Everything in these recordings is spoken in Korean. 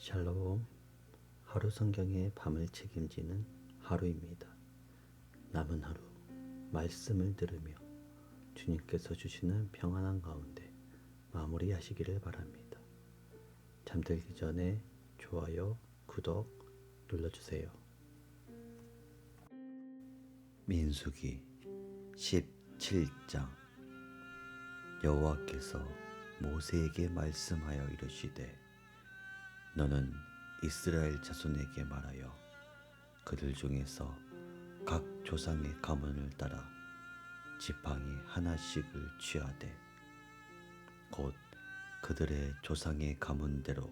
샬롬. 하루 성경의 밤을 책임지는 하루입니다. 남은 하루 말씀을 들으며 주님께서 주시는 평안한 가운데 마무리하시기를 바랍니다. 잠들기 전에 좋아요, 구독 눌러주세요. 민수기 17장. 여호와께서 모세에게 말씀하여 이르시되 너는 이스라엘 자손에게 말하여 그들 중에서 각 조상의 가문을 따라 지팡이 하나씩을 취하되 곧 그들의 조상의 가문대로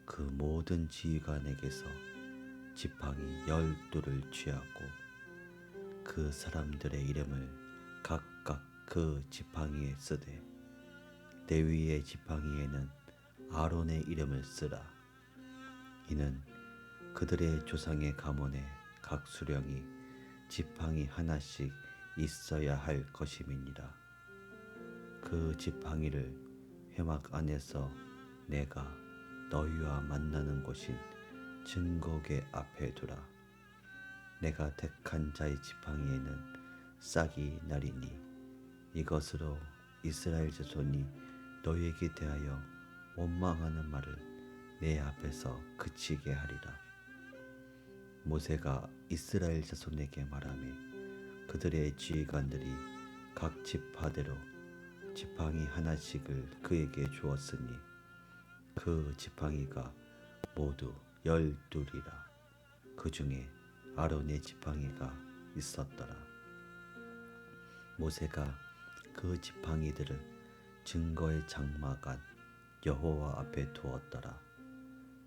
그 모든 지휘관에게서 지팡이 12를 취하고 그 사람들의 이름을 각각 그 지팡이에 쓰되 레위의 지팡이에는 아론의 이름을 쓰라. 이는 그들의 조상의 가문에 각 수령이 지팡이 하나씩 있어야 할 것임이니라. 그 지팡이를 회막 안에서 내가 너희와 만나는 곳인 증거궤 앞에 두라. 내가 택한 자의 지팡이에는 싹이 나리니 이것으로 이스라엘 자손이 너희에게 대하여 원망하는 말을 내 앞에서 그치게 하리라. 모세가 이스라엘 자손에게 말하며 그들의 지휘관들이 각 지파대로 지팡이 하나씩을 그에게 주었으니 그 지팡이가 모두 12이라. 그 중에 아론의 지팡이가 있었더라. 모세가 그 지팡이들을 증거의 장막 안 여호와 앞에 두었더라.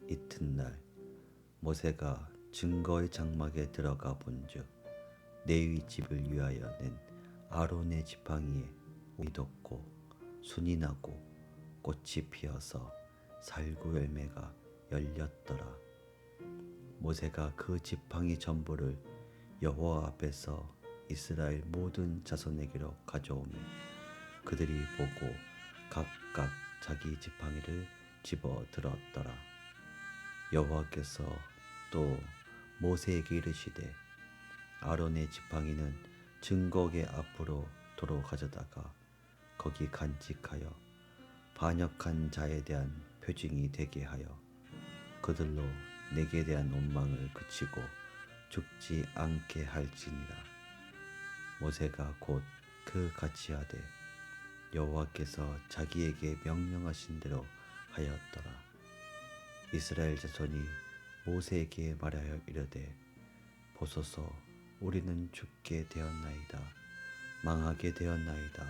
이튿날 모세가 증거의 장막에 들어가 본즉 레위 집을 위하여 낸 아론의 지팡이에 옥이 돋고 순이 나고 꽃이 피어서 살구 열매가 열렸더라. 모세가 그 지팡이 전부를 여호와 앞에서 이스라엘 모든 자손에게로 가져오며 그들이 보고 각각 자기 지팡이를 집어 들었더라. 여호와께서 또 모세에게 이르시되 아론의 지팡이는 증거궤 앞으로 도로 가져다가 거기 간직하여 반역한 자에 대한 표징이 되게 하여 그들로 내게 대한 원망을 그치고 죽지 않게 할지니라. 모세가 곧 그 같이 하되 여호와께서 자기에게 명령하신 대로 하였더라. 이스라엘 자손이 모세에게 말하여 이르되 보소서 우리는 죽게 되었나이다. 망하게 되었나이다.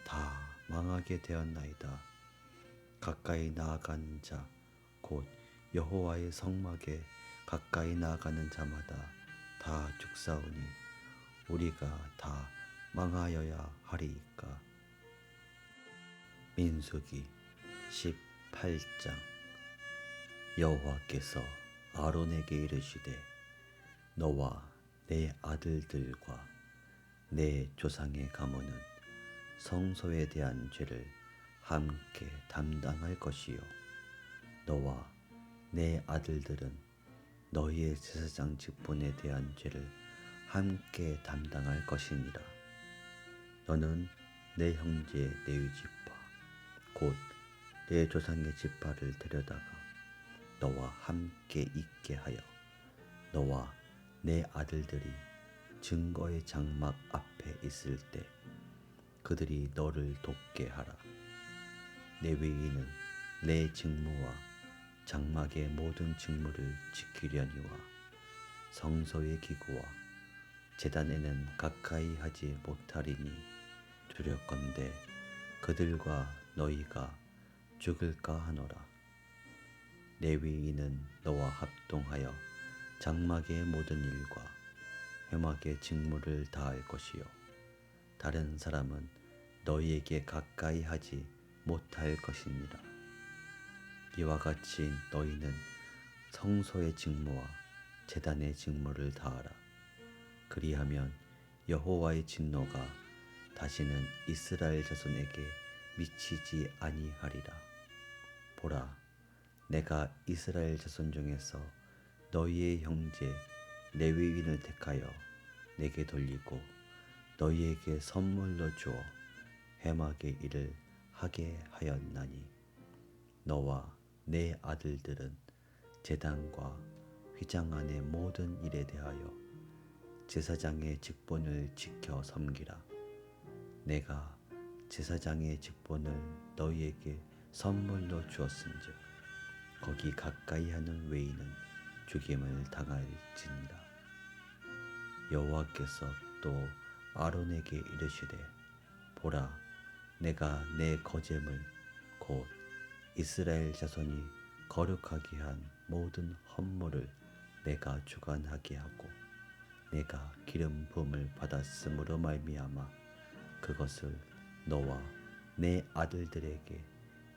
다 망하게 되었나이다. 가까이 나아가는 자 곧 여호와의 성막에 가까이 나아가는 자마다 다 죽사오니 우리가 다 망하여야 하리이까. 민수기 18장. 여호와께서 아론에게 이르시되 너와 내 아들들과 내 조상의 가문은 성소에 대한 죄를 함께 담당할 것이요 너와 내 아들들은 너희의 제사장 직분에 대한 죄를 함께 담당할 것이니라. 너는 내 형제 레위 지파 곧 내 조상의 지파를 데려다가 너와 함께 있게 하여 너와 내 아들들이 증거의 장막 앞에 있을 때 그들이 너를 돕게 하라. 레위인은 내 직무와 장막의 모든 직무를 지키려니와 성소의 기구와 제단에는 가까이 하지 못하리니 두렵건대 그들과 너희가 죽을까 하노라. 레위인은 너와 합동하여 장막의 모든 일과 회막의 직무를 다할 것이요 다른 사람은 너희에게 가까이 하지 못할 것이니라. 이와 같이 너희는 성소의 직무와 제단의 직무를 다하라. 그리하면 여호와의 진노가 다시는 이스라엘 자손에게 미치지 아니하리라. 보라, 내가 이스라엘 자손 중에서 너희의 형제 레위인을 택하여 내게 돌리고 너희에게 선물로 주어 회막의 일을 하게 하였나니 너와 내 아들들은 제단과 휘장 안의 모든 일에 대하여 제사장의 직분을 지켜 섬기라. 내가 제사장의 직분을 너희에게 선물로 주었은즉 거기 가까이 하는 외인은 죽임을 당할지니라. 여호와께서 또 아론에게 이르시되 보라, 내가 내 거제물 곧 이스라엘 자손이 거룩하게 한 모든 헌물을 내가 주관하게 하고 내가 기름 부음을 받았음으로 말미암아 그것을 너와 내 아들들에게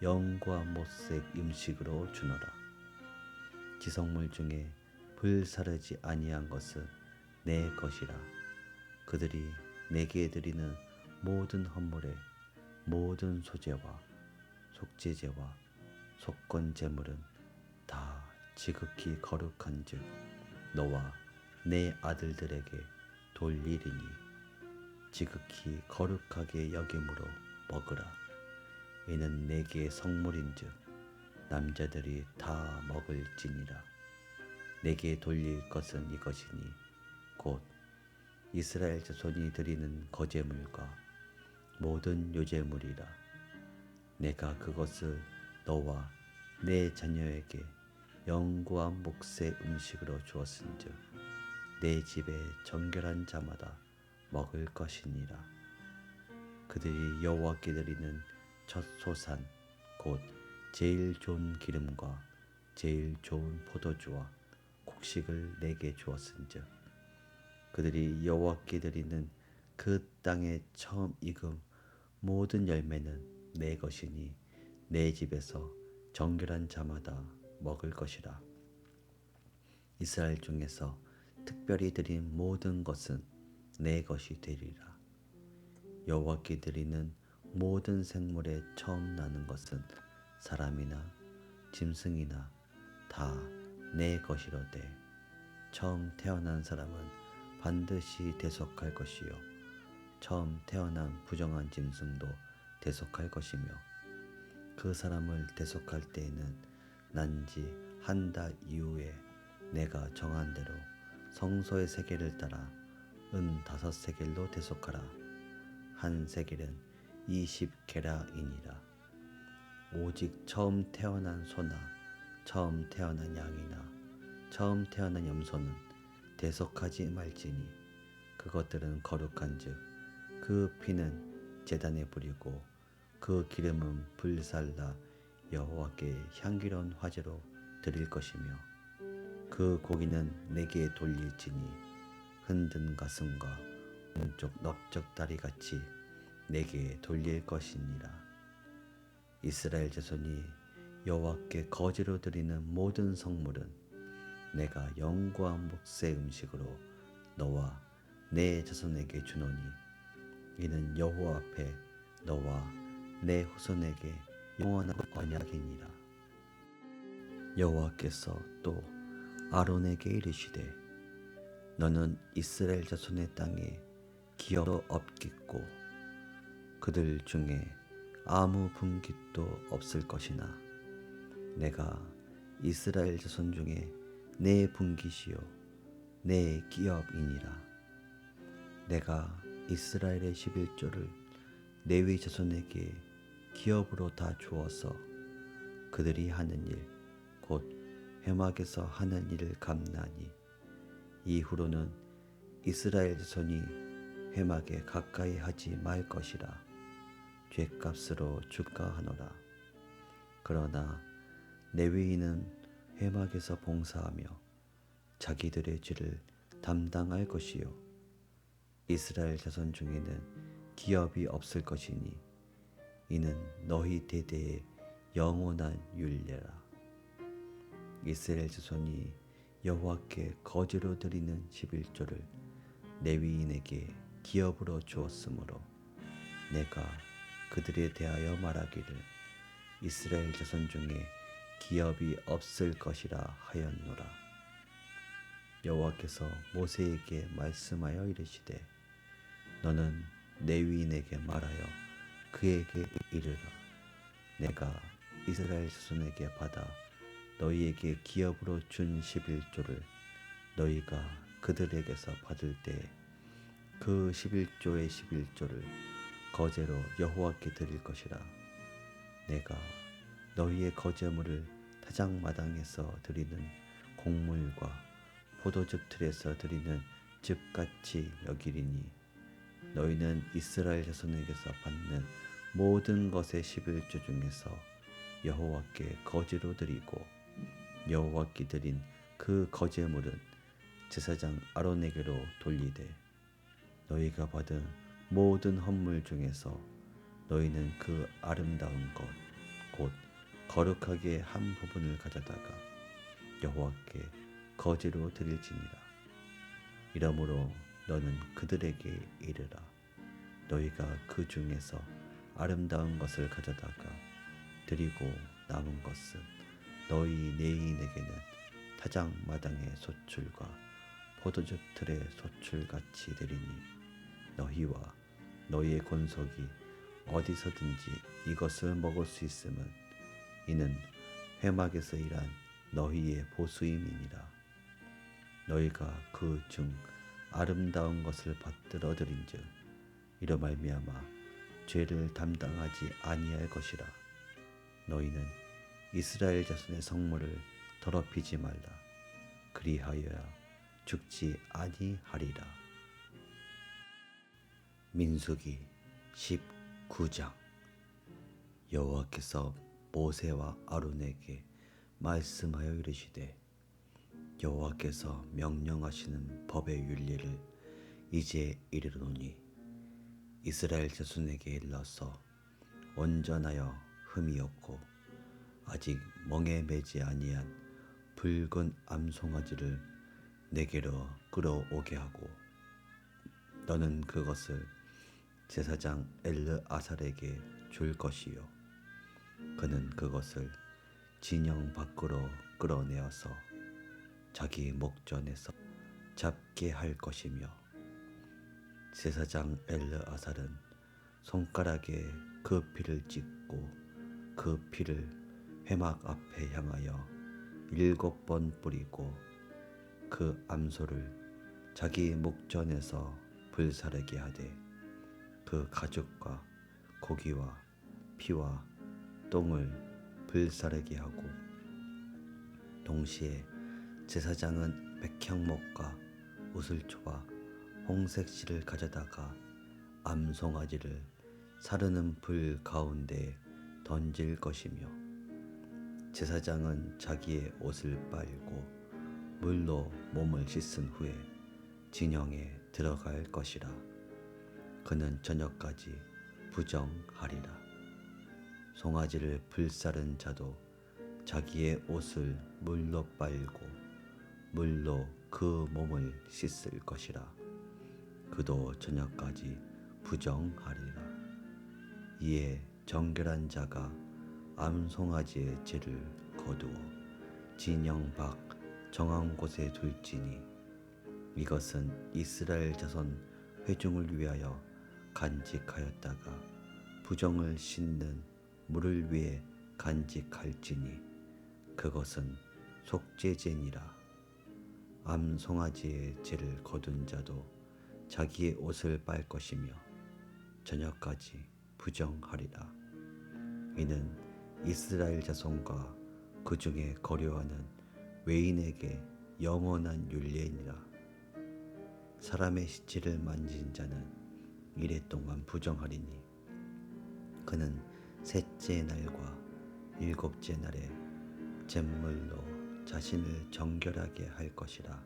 영과 못색 음식으로 주노라. 지성물 중에 불사르지 아니한 것은 내 것이라. 그들이 내게 드리는 모든 헌물에 모든 소제와 속죄제와 속건제물은 다 지극히 거룩한즉 너와 내 아들들에게 돌리리니 지극히 거룩하게 여김으로 먹으라. 이는 내게 성물인즉 남자들이 다 먹을지니라. 내게 돌릴 것은 이것이니 곧 이스라엘 자손이 드리는 거제물과 모든 요제물이라. 내가 그것을 너와 내 자녀에게 영구한 몫의 음식으로 주었은즉 내 집에 정결한 자마다 먹을 것이니라. 그들이 여호와께 드리는 첫 소산 곧 제일 좋은 기름과 제일 좋은 포도주와 곡식을 내게 주었은즉 그들이 여호와께 드리는 그 땅에 처음 익은 모든 열매는 내 것이니 내 집에서 정결한 자마다 먹을 것이라. 이스라엘 중에서 특별히 드린 모든 것은 내 것이 되리라. 여호와께 드리는 모든 생물에 처음 나는 것은 사람이나 짐승이나 다 내 것이로되 처음 태어난 사람은 반드시 대속할 것이요 처음 태어난 부정한 짐승도 대속할 것이며 그 사람을 대속할 때에는 난지 한 달 이후에 내가 정한 대로 성소의 세겔을 따라 은 5세겔로 대속하라. 한 세겔은 20게라이니라. 오직 처음 태어난 소나 처음 태어난 양이나 처음 태어난 염소는 대속하지 말지니 그것들은 거룩한즉 그 피는 제단에 뿌리고 그 기름은 불살라 여호와께 향기로운 화제로 드릴 것이며 그 고기는 내게 돌릴지니 흔든 가슴과 오른쪽 넓적 다리 같이 내게 돌릴 것이니라. 이스라엘 자손이 여호와께 거제로 드리는 모든 성물은 내가 영구한 몫의 음식으로 너와 내 자손에게 주노니 이는 여호와 앞에 너와 내 후손에게 영원한 언약이니라. 여호와께서 또 아론에게 이르시되 너는 이스라엘 자손의 땅에 기업도 없겠고 그들 중에 아무 분깃도 없을 것이나 내가 이스라엘 자손 중에 내 분깃이요 내 기업이니라. 내가 이스라엘의 11조를 레위 자손에게 기업으로 다 주어서 그들이 하는 일 곧 회막에서 하는 일을 갚나니 이후로는 이스라엘 자손이 회막에 가까이 하지 말 것이라. 죗값으로 주가하노라. 그러나 레위인은 회막에서 봉사하며 자기들의 죄를 담당할 것이요 이스라엘 자손 중에는 기업이 없을 것이니 이는 너희 대대의 영원한 율례라. 이스라엘 자손이 여호와께 거제로 드리는 11조를 레위인에게 기업으로 주었으므로 내가 그들에 대하여 말하기를 이스라엘 자손 중에 기업이 없을 것이라 하였노라. 여호와께서 모세에게 말씀하여 이르시되 너는 레위인에게 말하여 그에게 이르라. 내가 이스라엘 자손에게 받아 너희에게 기업으로 준 11조를 너희가 그들에게서 받을 때 그 11조의 11조를 거제로 여호와께 드릴 것이라. 내가 너희의 거제물을 타작마당에서 드리는 곡물과 포도즙 틀에서 드리는 즙같이 여기리니 너희는 이스라엘 자손에게서 받는 모든 것의 11조 중에서 여호와께 거제로 드리고 여호와께 드린 그 거제물은 제사장 아론에게로 돌리되 너희가 받은 모든 헌물 중에서 너희는 그 아름다운 것 곧 거룩하게 한 부분을 가져다가 여호와께 거제로 드릴지니라. 이러므로 너는 그들에게 이르라. 너희가 그 중에서 아름다운 것을 가져다가 드리고 남은 것은 너희 레위인에게는 타작마당의 소출과 포도즙 틀의 소출같이 드리니 너희와 너희의 권속이 어디서든지 이것을 먹을 수 있음은 이는 회막에서 일한 너희의 보수임이니라. 너희가 그 중 아름다운 것을 받들어 드린즉 이로 말미암아 죄를 담당하지 아니할 것이라. 너희는 이스라엘 자손의 성물을 더럽히지 말라. 그리하여야 죽지 아니하리라. 민수기 19장. 여호와께서 모세와 아론에게 말씀하여 이르시되 여호와께서 명령하시는 법의 윤리를 이제 이르노니 이스라엘 자손에게 일러서 온전하여 흠이 없고 아직 멍에 매지 아니한 붉은 암송아지를 내게로 끌어오게 하고 너는 그것을 제사장 엘르아살에게 줄 것이요 그는 그것을 진영 밖으로 끌어내어서 자기 목전에서 잡게 할 것이며 제사장 엘르아살은 손가락에 그 피를 찍고 그 피를 회막 앞에 향하여 7번 뿌리고 그 암소를 자기 목전에서 불사르게 하되 그 가죽과 고기와 피와 똥을 불사르게 하고 동시에 제사장은 백향목과 우슬초와 홍색 실을 가져다가 암송아지를 사르는 불 가운데에 던질 것이며 제사장은 자기의 옷을 빨고 물로 몸을 씻은 후에 진영에 들어갈 것이라. 그는 저녁까지 부정하리라. 송아지를 불사른 자도 자기의 옷을 물로 빨고 물로 그 몸을 씻을 것이라. 그도 저녁까지 부정하리라. 이에 정결한 자가 암송아지의 죄를 거두어 진영 밖 정한 곳에 둘지니 이것은 이스라엘 자손 회중을 위하여 간직하였다가 부정을 씻는 물을 위해 간직할지니 그것은 속죄제니라. 암송아지의 죄를 거둔 자도 자기의 옷을 빨 것이며 저녁까지 부정하리라. 이는 이스라엘 자손과 그 중에 거류하는 외인에게 영원한 율례니라. 사람의 시체를 만진 자는 이래 동안 부정하리니 그는 셋째 날과 일곱째 날에 잿물로 자신을 정결하게 할 것이라.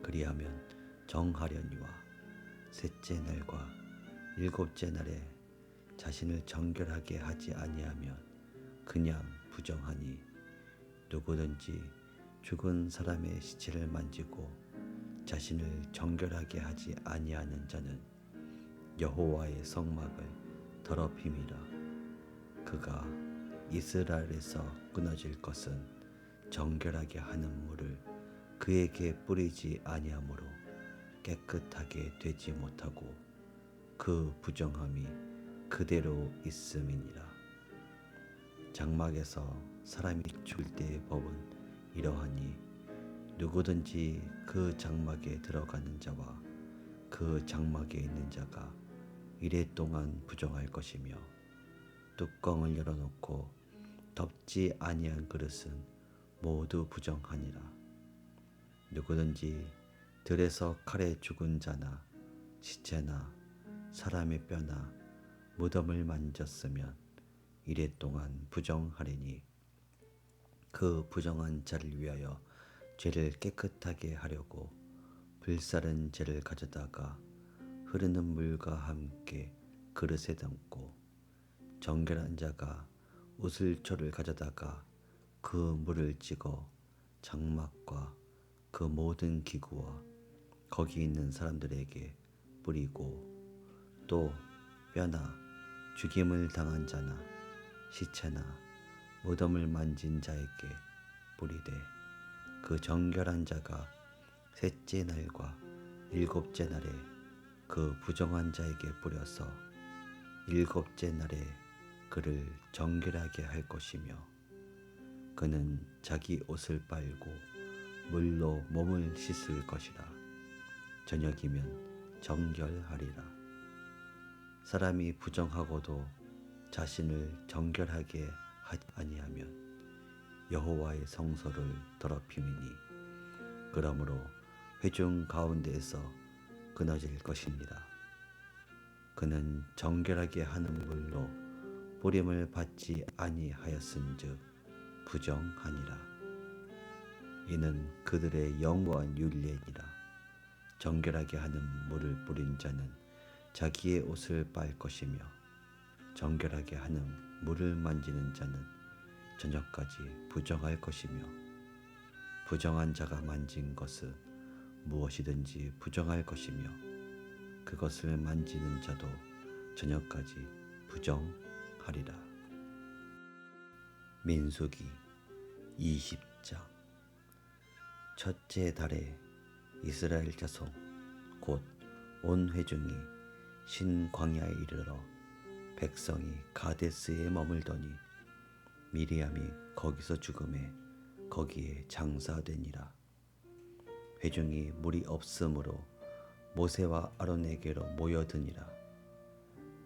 그리하면 정하려니와 셋째 날과 일곱째 날에 자신을 정결하게 하지 아니하면 그냥 부정하니 누구든지 죽은 사람의 시체를 만지고 자신을 정결하게 하지 아니하는 자는 여호와의 성막을 더럽힘이라. 그가 이스라엘에서 끊어질 것은 정결하게 하는 물을 그에게 뿌리지 아니하므로 깨끗하게 되지 못하고 그 부정함이 그대로 있음이니라. 장막에서 사람이 죽을 때의 법은 이러하니 누구든지 그 장막에 들어가는 자와 그 장막에 있는 자가 이레 동안 부정할 것이며 뚜껑을 열어놓고 덮지 아니한 그릇은 모두 부정하니라. 누구든지 들에서 칼에 죽은 자나 시체나 사람의 뼈나 무덤을 만졌으면 이레 동안 부정하리니 그 부정한 자를 위하여 죄를 깨끗하게 하려고 불사른 재를 가져다가 흐르는 물과 함께 그릇에 담고 정결한 자가 우슬초를 가져다가 그 물을 찍어 장막과 그 모든 기구와 거기 있는 사람들에게 뿌리고 또 뼈나 죽임을 당한 자나 시체나 무덤을 만진 자에게 뿌리되 그 정결한 자가 셋째 날과 일곱째 날에 그 부정한 자에게 뿌려서 일곱째 날에 그를 정결하게 할 것이며 그는 자기 옷을 빨고 물로 몸을 씻을 것이라. 저녁이면 정결하리라. 사람이 부정하고도 자신을 정결하게 하지 아니하면 여호와의 성소를 더럽힘이니 그러므로 회중 가운데에서 끊어질 것이니라. 그는 정결하게 하는 물로 뿌림을 받지 아니하였은즉 부정하니라. 이는 그들의 영원한 율례니라. 정결하게 하는 물을 뿌린 자는 자기의 옷을 빨 것이며 정결하게 하는 물을 만지는 자는 저녁까지 부정할 것이며 부정한 자가 만진 것은 무엇이든지 부정할 것이며 그것을 만지는 자도 저녁까지 부정하리라. 민수기 20장. 첫째 달에 이스라엘 자손 곧 온 회중이 신광야에 이르러 백성이 가데스에 머물더니 미리암이 거기서 죽음에 거기에 장사되니라. 회중이 물이 없으므로 모세와 아론에게로 모여드니라.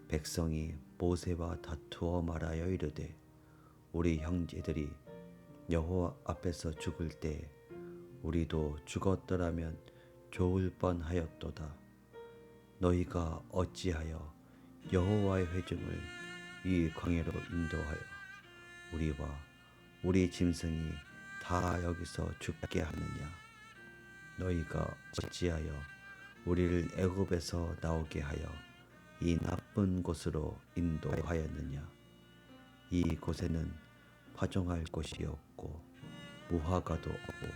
백성이 모세와 다투어 말하여 이르되 우리 형제들이 여호와 앞에서 죽을 때 우리도 죽었더라면 좋을 뻔하였도다. 너희가 어찌하여 여호와의 회중을 이 광야로 인도하여 우리와 우리 짐승이 다 여기서 죽게 하느냐? 너희가 어찌하여 우리를 애굽에서 나오게 하여 이 나쁜 곳으로 인도하였느냐? 이 곳에는 파종할 곳이 없고 무화과도 없고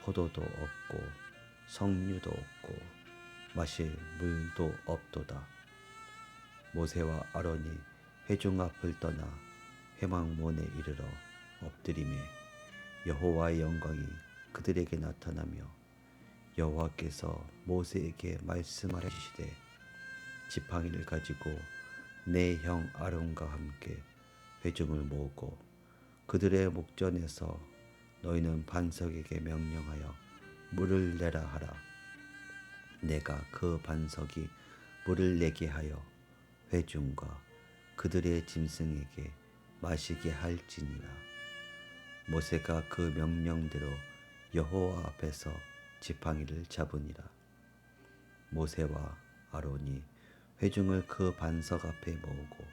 포도도 없고 석류도 없고 마실 물도 없도다. 모세와 아론이 회중 앞을 떠나 회막문에 이르러 엎드리매 여호와의 영광이 그들에게 나타나며 여호와께서 모세에게 말씀하시되 지팡이를 가지고 내 형 아론과 함께 회중을 모으고 그들의 목전에서 너희는 반석에게 명령하여 물을 내라 하라. 내가 그 반석이 물을 내게 하여 회중과 그들의 짐승에게 마시게 할지니라. 모세가 그 명령대로 여호와 앞에서 지팡이를 잡으니라. 모세와 아론이 회중을 그 반석 앞에 모으고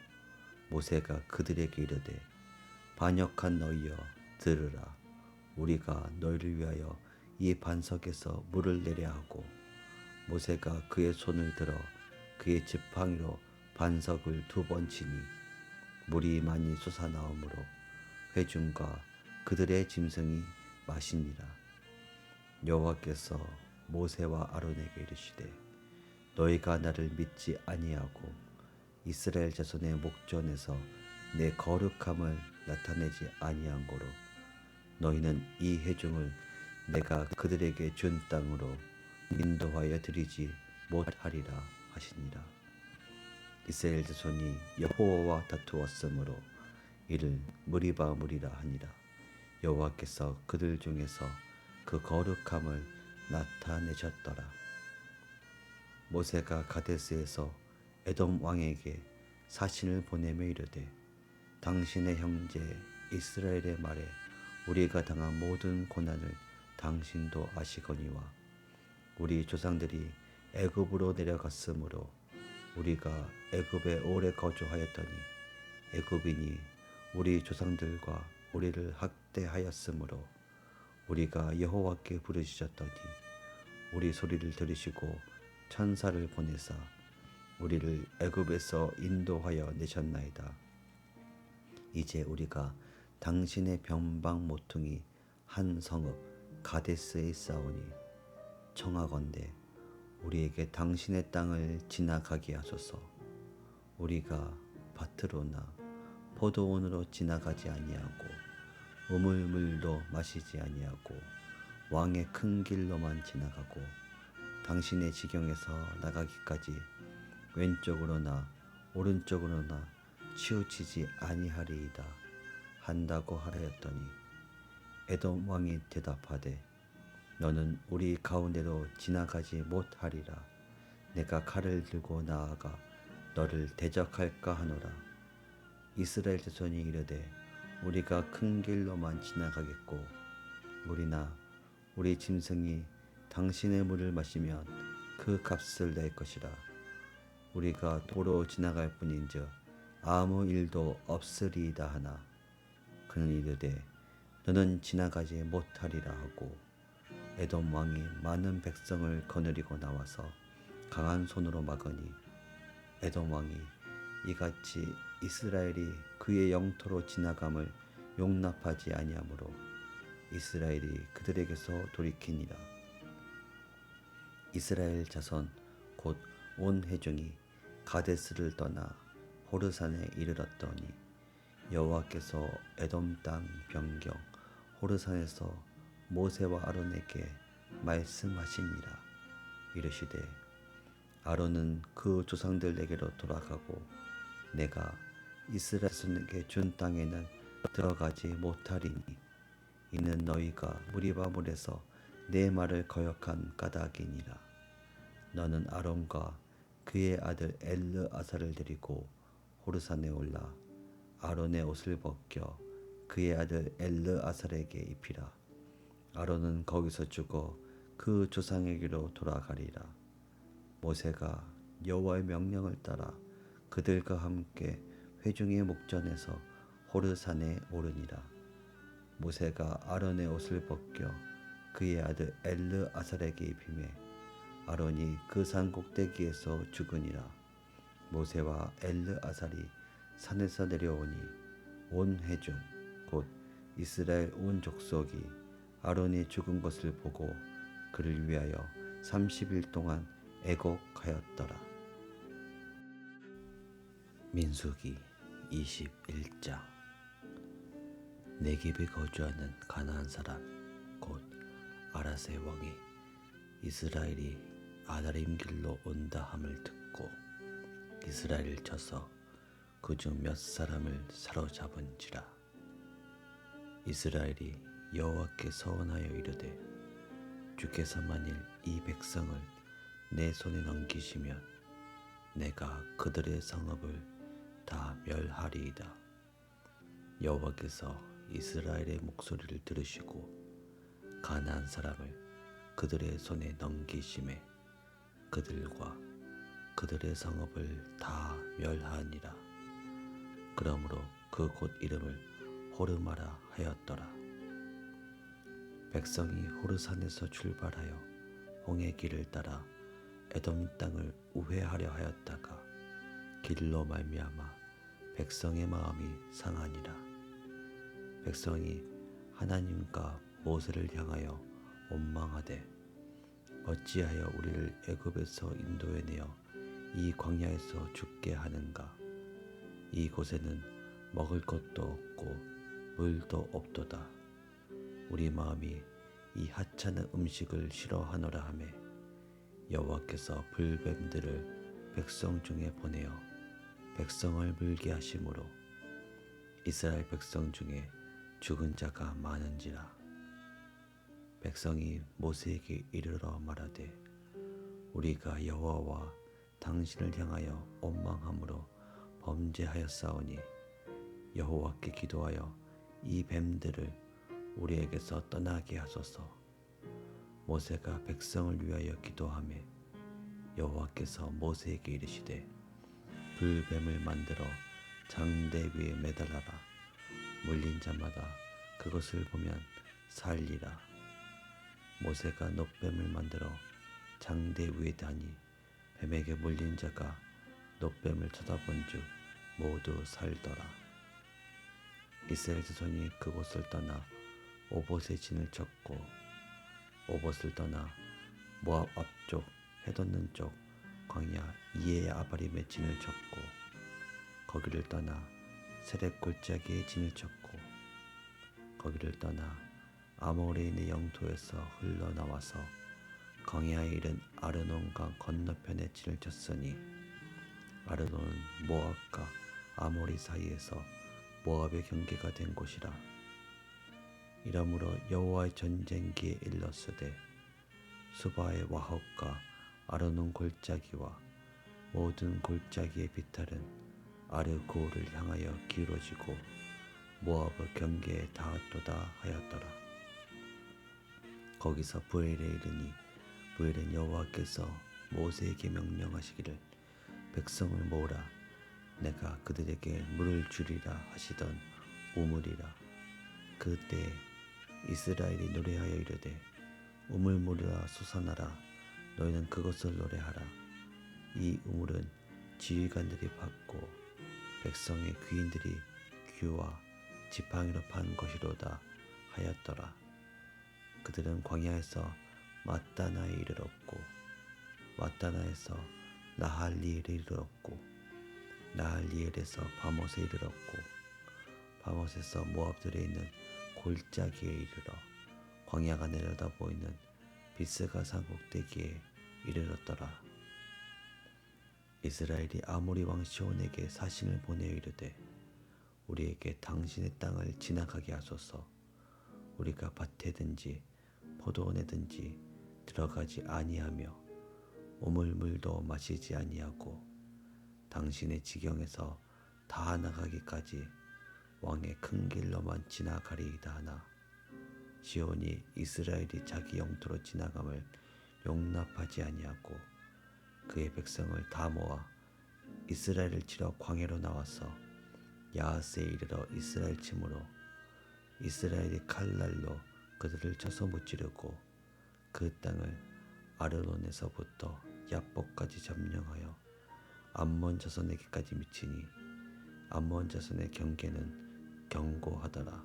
모세가 그들에게 이르되 반역한 너희여 들으라. 우리가 너희를 위하여 이 반석에서 물을 내려 하고 모세가 그의 손을 들어 그의 지팡이로 반석을 2번 치니 물이 많이 솟아나오므로 회중과 그들의 짐승이 마시니라. 여호와께서 모세와 아론에게 이르시되 너희가 나를 믿지 아니하고 이스라엘 자손의 목전에서 내 거룩함을 나타내지 아니한 고로 너희는 이 회중을 내가 그들에게 준 땅으로 인도하여 드리지 못하리라 하시니라. 이스라엘 자손이 여호와와 다투었으므로 이를 무리바 무리라 하니라. 여호와께서 그들 중에서 그 거룩함을 나타내셨더라. 모세가 가데스에서 에돔 왕에게 사신을 보내며 이르되 당신의 형제 이스라엘의 말에 우리가 당한 모든 고난을 당신도 아시거니와 우리 조상들이 애굽으로 내려갔으므로 우리가 애굽에 오래 거주하였더니 애굽인이 우리 조상들과 우리를 학대하였으므로 우리가 여호와께 부르짖었더니 우리 소리를 들으시고 천사를 보내사 우리를 애굽에서 인도하여 내셨나이다. 이제 우리가 당신의 변방 모퉁이 한 성읍 가데스에 있사오니 청하건대 우리에게 당신의 땅을 지나가게 하소서. 우리가 밭으로나 포도원으로 지나가지 아니하고 우물물도 마시지 아니하고 왕의 큰 길로만 지나가고 당신의 지경에서 나가기까지 왼쪽으로나 오른쪽으로나 치우치지 아니하리이다 한다고 하라였더니 에돔 왕이 대답하되 너는 우리 가운데로 지나가지 못하리라. 내가 칼을 들고 나아가 너를 대적할까 하노라. 이스라엘 자손이 이르되 우리가 큰 길로만 지나가겠고 우리나 우리 짐승이 당신의 물을 마시면 그 값을 낼 것이라. 우리가 도로 지나갈 뿐인즉 아무 일도 없으리이다 하나 그는 이르되 너는 지나가지 못하리라 하고 에돔 왕이 많은 백성을 거느리고 나와서 강한 손으로 막으니 에돔 왕이 이같이 이스라엘이 그의 영토로 지나감을 용납하지 아니하므로 이스라엘이 그들에게서 돌이키니라. 이스라엘 자손 곧 온 회중이 가데스를 떠나 호르산에 이르렀더니 여호와께서 에돔 땅 변경 호르산에서 모세와 아론에게 말씀하시니라. 이르시되 아론은 그 조상들에게로 돌아가고 내가 이스라엘 자손에게 준 땅에는 들어가지 못하리니 이는 너희가 무리바 물에서 내 말을 거역한 까닭이니라. 너는 아론과 그의 아들 엘르아사를 데리고 호르산에 올라 아론의 옷을 벗겨 그의 아들 엘르아살에게 입히라. 아론은 거기서 죽어 그 조상에게로 돌아가리라. 모세가 여호와의 명령을 따라 그들과 함께 회중의 목전에서 호르산에 오르니라. 모세가 아론의 옷을 벗겨 그의 아들 엘르아살에게 입히매 아론이 그 산 꼭대기에서 죽으니라. 모세와 엘르아살이 산에서 내려오니 온 회중 곧 이스라엘 온 족속이 아론이 죽은 것을 보고 그를 위하여 30일 동안 애곡하였더라. 민수기 21장. 네겝에 거주하는 가나안 사람 곧 아라세 왕이 이스라엘이 아다림 길로 온다 함을 듣고 이스라엘을 쳐서 그중 몇 사람을 사로잡은지라. 이스라엘이 여호와께 서원하여 이르되 주께서 만일 이 백성을 내 손에 넘기시면 내가 그들의 성읍을 다 멸하리이다. 여호와께서 이스라엘의 목소리를 들으시고 가나안 사람을 그들의 손에 넘기심에 그들과 그들의 성읍을 다 멸하니라. 그러므로 그 곳 이름을 호르마라 하였더라. 백성이 호르산에서 출발하여 홍해 길을 따라 에돔 땅을 우회하려 하였다가 길로 말미암아 백성의 마음이 상하니라. 백성이 하나님과 모세를 향하여 원망하되 어찌하여 우리를 애굽에서 인도해내어 이 광야에서 죽게 하는가. 이 곳에는 먹을 것도 없고 물도 없도다. 우리 마음이 이 하찮은 음식을 싫어하노라 하매 여호와께서 불뱀들을 백성 중에 보내어 백성을 물게 하심으로 이스라엘 백성 중에 죽은 자가 많은지라. 백성이 모세에게 이르러 말하되 우리가 여호와와 당신을 향하여 원망함으로 범죄하였사오니 여호와께 기도하여 이 뱀들을 우리에게서 떠나게 하소서. 모세가 백성을 위하여 기도하매 여호와께서 모세에게 이르시되 불뱀을 만들어 장대 위에 매달아라. 물린 자마다 그것을 보면 살리라. 모세가 놋뱀을 만들어 장대 위에 다니 뱀에게 물린 자가 놋뱀을 쳐다본즉 모두 살더라. 이스라엘 자손이 그곳을 떠나 오봇의 진을 쳤고 오봇을 떠나 모압 앞쪽 해돋는 쪽 광야 이에 아바림의 진을 쳤고 거기를 떠나 세렙 골짜기의 진을 쳤고 거기를 떠나 아모레인의 영토에서 흘러나와서 광야에 이른 아르논강 건너편에 진을 쳤으니 아르논은 모압과 아모리 사이에서 모압의 경계가 된 곳이라. 이러므로 여호와의 전쟁기에 일렀으되 수바의 와헛과 아르논 골짜기와 모든 골짜기의 비탈은 아르고를 향하여 기울어지고 모압의 경계에 닿았도다 하였더라. 거기서 부엘에 이르니 부엘은 여호와께서 모세에게 명령하시기를 백성을 모으라. 내가 그들에게 물을 주리라 하시던 우물이라. 그때 이스라엘이 노래하여 이르되 우물물이라 솟아나라. 너희는 그것을 노래하라. 이 우물은 지휘관들이 팠고 백성의 귀인들이 귀와 지팡이로 판 것이로다 하였더라. 그들은 광야에서 마따나에 이르렀고 마따나에서 나할리엘에 이르렀고 나할리엘에서 바못에 이르렀고 바못에서 모압들에 있는 골짜기에 이르러 광야가 내려다 보이는 비스가 산 꼭대기에 이르렀더라. 이스라엘이 아모리 왕 시온에게 사신을 보내어 이르되 우리에게 당신의 땅을 지나가게 하소서. 우리가 밭에든지 포도원에든지 들어가지 아니하며 우물물도 마시지 아니하고 당신의 지경에서 다 나가기까지 왕의 큰 길로만 지나가리이다 하나 시온이 이스라엘이 자기 영토로 지나감을 용납하지 아니하고 그의 백성을 다 모아 이스라엘을 치러 광야로 나와서 야하스에 이르러 이스라엘 침으로 이스라엘이 칼날로 그들을 쳐서 무찌르고 그 땅을 아르논에서부터 야복까지 점령하여 암몬 자손에게까지 미치니 암몬 자손의 경계는 견고하더라.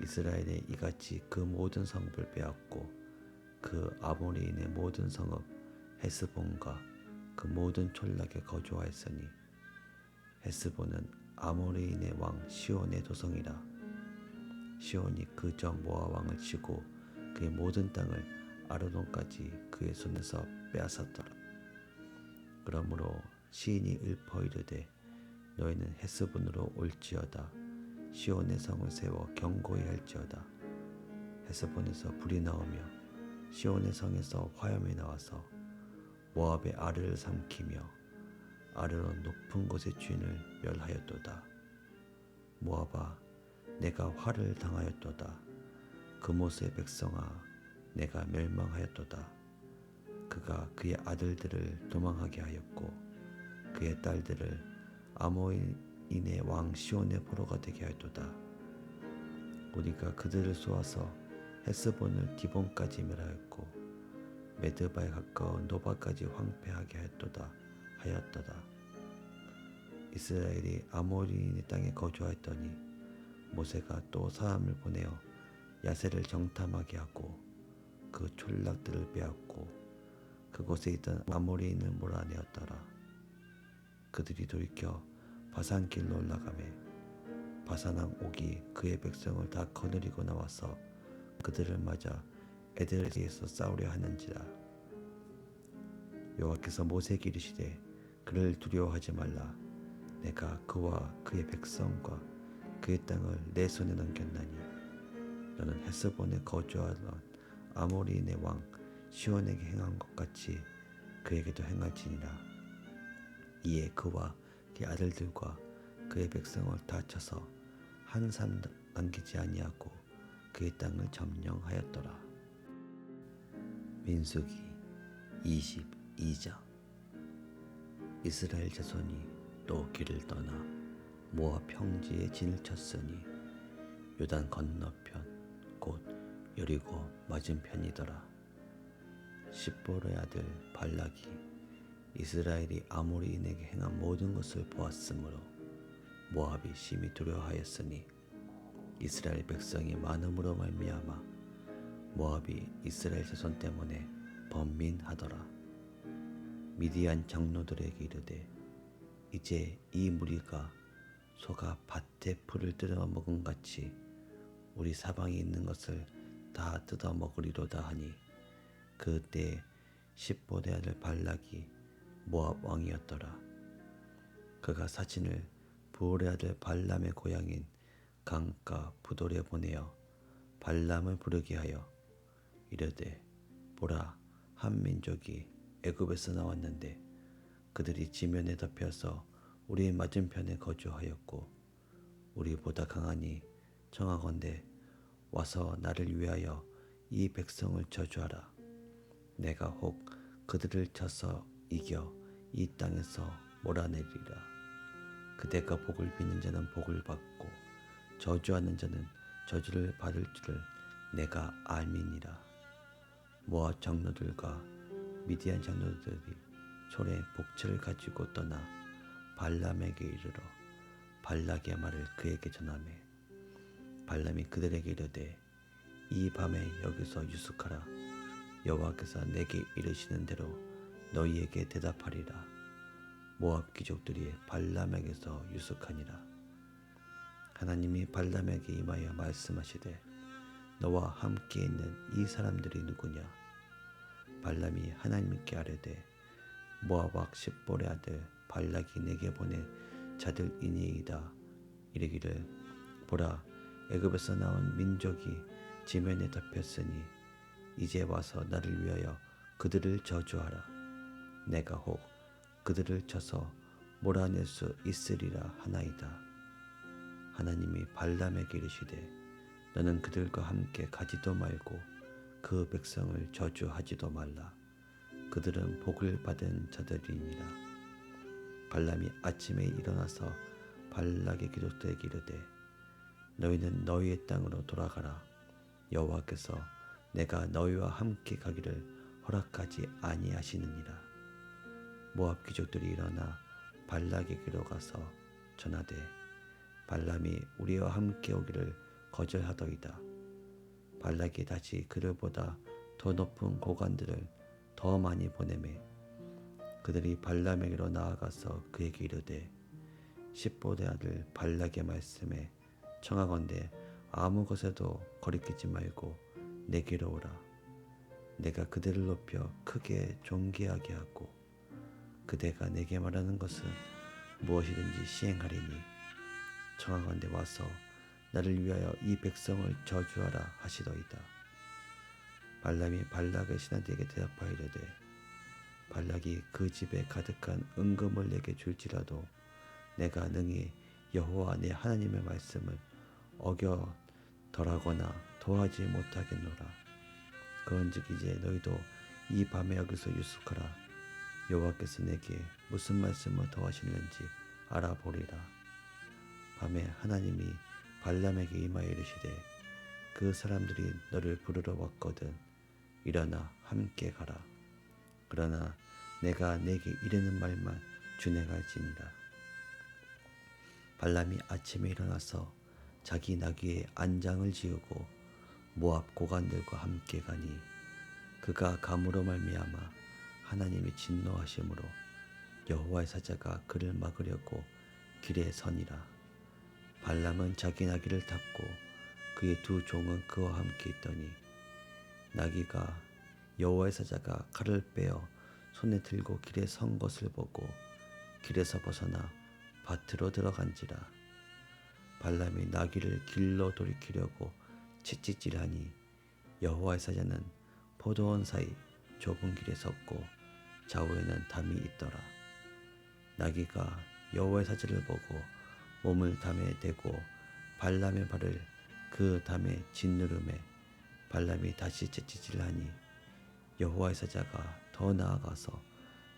이스라엘이 이같이 그 모든 성읍을 빼앗고 그 아모리인의 모든 성읍 헤스본과 그 모든 촌락에 거주하였으니 헤스본은 아모리인의 왕 시온의 도성이라. 시온이 그 전 모압 왕을 치고 그의 모든 땅을 아르논까지 그의 손에서 빼앗았더라. 그러므로 시인이 읊어 이르되 너희는 헤스본으로 올지어다. 시온의 성을 세워 견고히 할지어다. 헤스본에서 불이 나오며 시온의 성에서 화염이 나와서 모압의 아르를 삼키며 아르논 높은 곳의 주인을 멸하였도다. 모압아, 내가 화를 당하였도다. 그모스의 백성아, 내가 멸망하였도다. 그가 그의 아들들을 도망하게 하였고 그의 딸들을 아모인의 왕 시온의 포로가 되게 하였도다. 우리가 그들을 쏘아서 헤스본을 디본까지 멸하였고 메드바에 가까운 노바까지 황폐하게 하였도다. 이스라엘이 아모리인의 땅에 거주하였더니 모세가 또 사람을 보내어 야세를 정탐하게 하고 그 촌락들을 빼앗고 그곳에 있던 아모리인을 몰아내었더라. 그들이 돌이켜 바산길로 올라가매 바산왕 옥이 그의 백성을 다 거느리고 나와서 그들을 맞아 에델에게서 싸우려 하는지라. 여호와께서 모세에게 이르시되 그를 두려워하지 말라. 내가 그와 그의 백성과 그의 땅을 내 손에 넘겼나니 너는 헤스본에 거주하던 아모리인의 왕 시온에게 행한 것 같이 그에게도 행할지니라. 이에 그와 그의 아들들과 그의 백성을 다 쳐서 한 사람 남기지 아니하고 그의 땅을 점령하였더라. 민수기 22장. 이스라엘 자손이 또 길을 떠나 모압 평지에 진을 쳤으니 요단 건너편 곧 여리고 맞은편이더라. 십보르의 아들 발락이 이스라엘이 아모리인에게 행한 모든 것을 보았으므로 모압이 심히 두려워하였으니 이스라엘 백성이 많음으로 말미암아 모압이 이스라엘 자손 때문에 번민하더라. 미디안 장로들에게 이르되 이제 이 무리가 소가 밭에 풀을 뜯어 먹은 같이 우리 사방에 있는 것을 다 뜯어 먹으리로다 하니 그때 십보대 아들 발락이 모압 왕이었더라. 그가 사진을 부올의 아들 발람의 고향인 강가 부돌에 보내어 발람을 부르게 하여 이르되 보라, 한 민족이 애굽에서 나왔는데 그들이 지면에 덮여서 우리 맞은편에 거주하였고 우리보다 강하니 청하건대 와서 나를 위하여 이 백성을 저주하라. 내가 혹 그들을 쳐서 이겨 이 땅에서 몰아내리라. 그대가 복을 비는 자는 복을 받고 저주하는 자는 저주를 받을 줄을 내가 알미니라. 모압 장로들과 미디안 장로들이 손에 복채를 가지고 떠나 발람에게 이르러 발락의 말을 그에게 전하매 발람이 그들에게 이르되 이 밤에 여기서 유숙하라. 여호와께서 내게 이르시는 대로 너희에게 대답하리라. 모압 귀족들이 발람에게서 유숙하니라. 하나님이 발람에게 임하여 말씀하시되 너와 함께 있는 이 사람들이 누구냐? 발람이 하나님께 아뢰되 모압 왕 십볼의 아들 발락이 내게 보낸 자들이니이다. 이르기를 보라, 애굽에서 나온 민족이 지면에 덮였으니 이제 와서 나를 위하여 그들을 저주하라. 내가 혹 그들을 쳐서 몰아낼 수 있으리라 하나이다. 하나님이 발람에게 이르시되 너는 그들과 함께 가지도 말고 그 백성을 저주하지도 말라. 그들은 복을 받은 자들이니라. 발람이 아침에 일어나서 발락의 귀족들에게 이르되 너희는 너희의 땅으로 돌아가라. 여호와께서 내가 너희와 함께 가기를 허락하지 아니하시느니라. 모압 귀족들이 일어나 발락에게로 가서 전하되 발람이 우리와 함께 오기를 거절하더이다. 발락이 다시 그들보다 더 높은 고관들을 더 많이 보내매 그들이 발람에게로 나아가서 그에게 이르되 십보대 아들 발락의 말씀에 청하건대 아무 것에도 거리끼지 말고 내게로 오라. 내가 그들을 높여 크게 존귀하게 하고 그대가 내게 말하는 것은 무엇이든지 시행하리니 청하건대 와서 나를 위하여 이 백성을 저주하라 하시더이다. 발람이 발락의 신하들에게 대답하여 이르되 발락이 그 집에 가득한 은금을 내게 줄지라도 내가 능히 여호와 내 하나님의 말씀을 어겨 덜하거나 더하지 못하겠노라. 그런즉 이제 너희도 이 밤에 여기서 유숙하라. 여호와께서 내게 무슨 말씀을 더하시는지 알아보리라. 밤에 하나님이 발람에게 임하여 이르시되 그 사람들이 너를 부르러 왔거든 일어나 함께 가라. 그러나 내가 내게 이르는 말만 준행할지니라. 발람이 아침에 일어나서 자기 나귀에 안장을 지우고 모압 고관들과 함께 가니 그가 감으로 말미암아 하나님이 진노하심으로 여호와의 사자가 그를 막으려고 길에 서니라. 발람은 자기 나귀를 탔고 그의 두 종은 그와 함께 있더니 나귀가 여호와의 사자가 칼을 빼어 손에 들고 길에 선 것을 보고 길에서 벗어나 밭으로 들어간지라. 발람이 나귀를 길로 돌이키려고 채찍질하니 여호와의 사자는 포도원 사이 좁은 길에 섰고 좌우에는 담이 있더라. 나귀가 여호와의 사자를 보고 몸을 담에 대고 발람의 발을 그 담에 짓누름에 발람이 다시 채찍질하니 여호와의 사자가 더 나아가서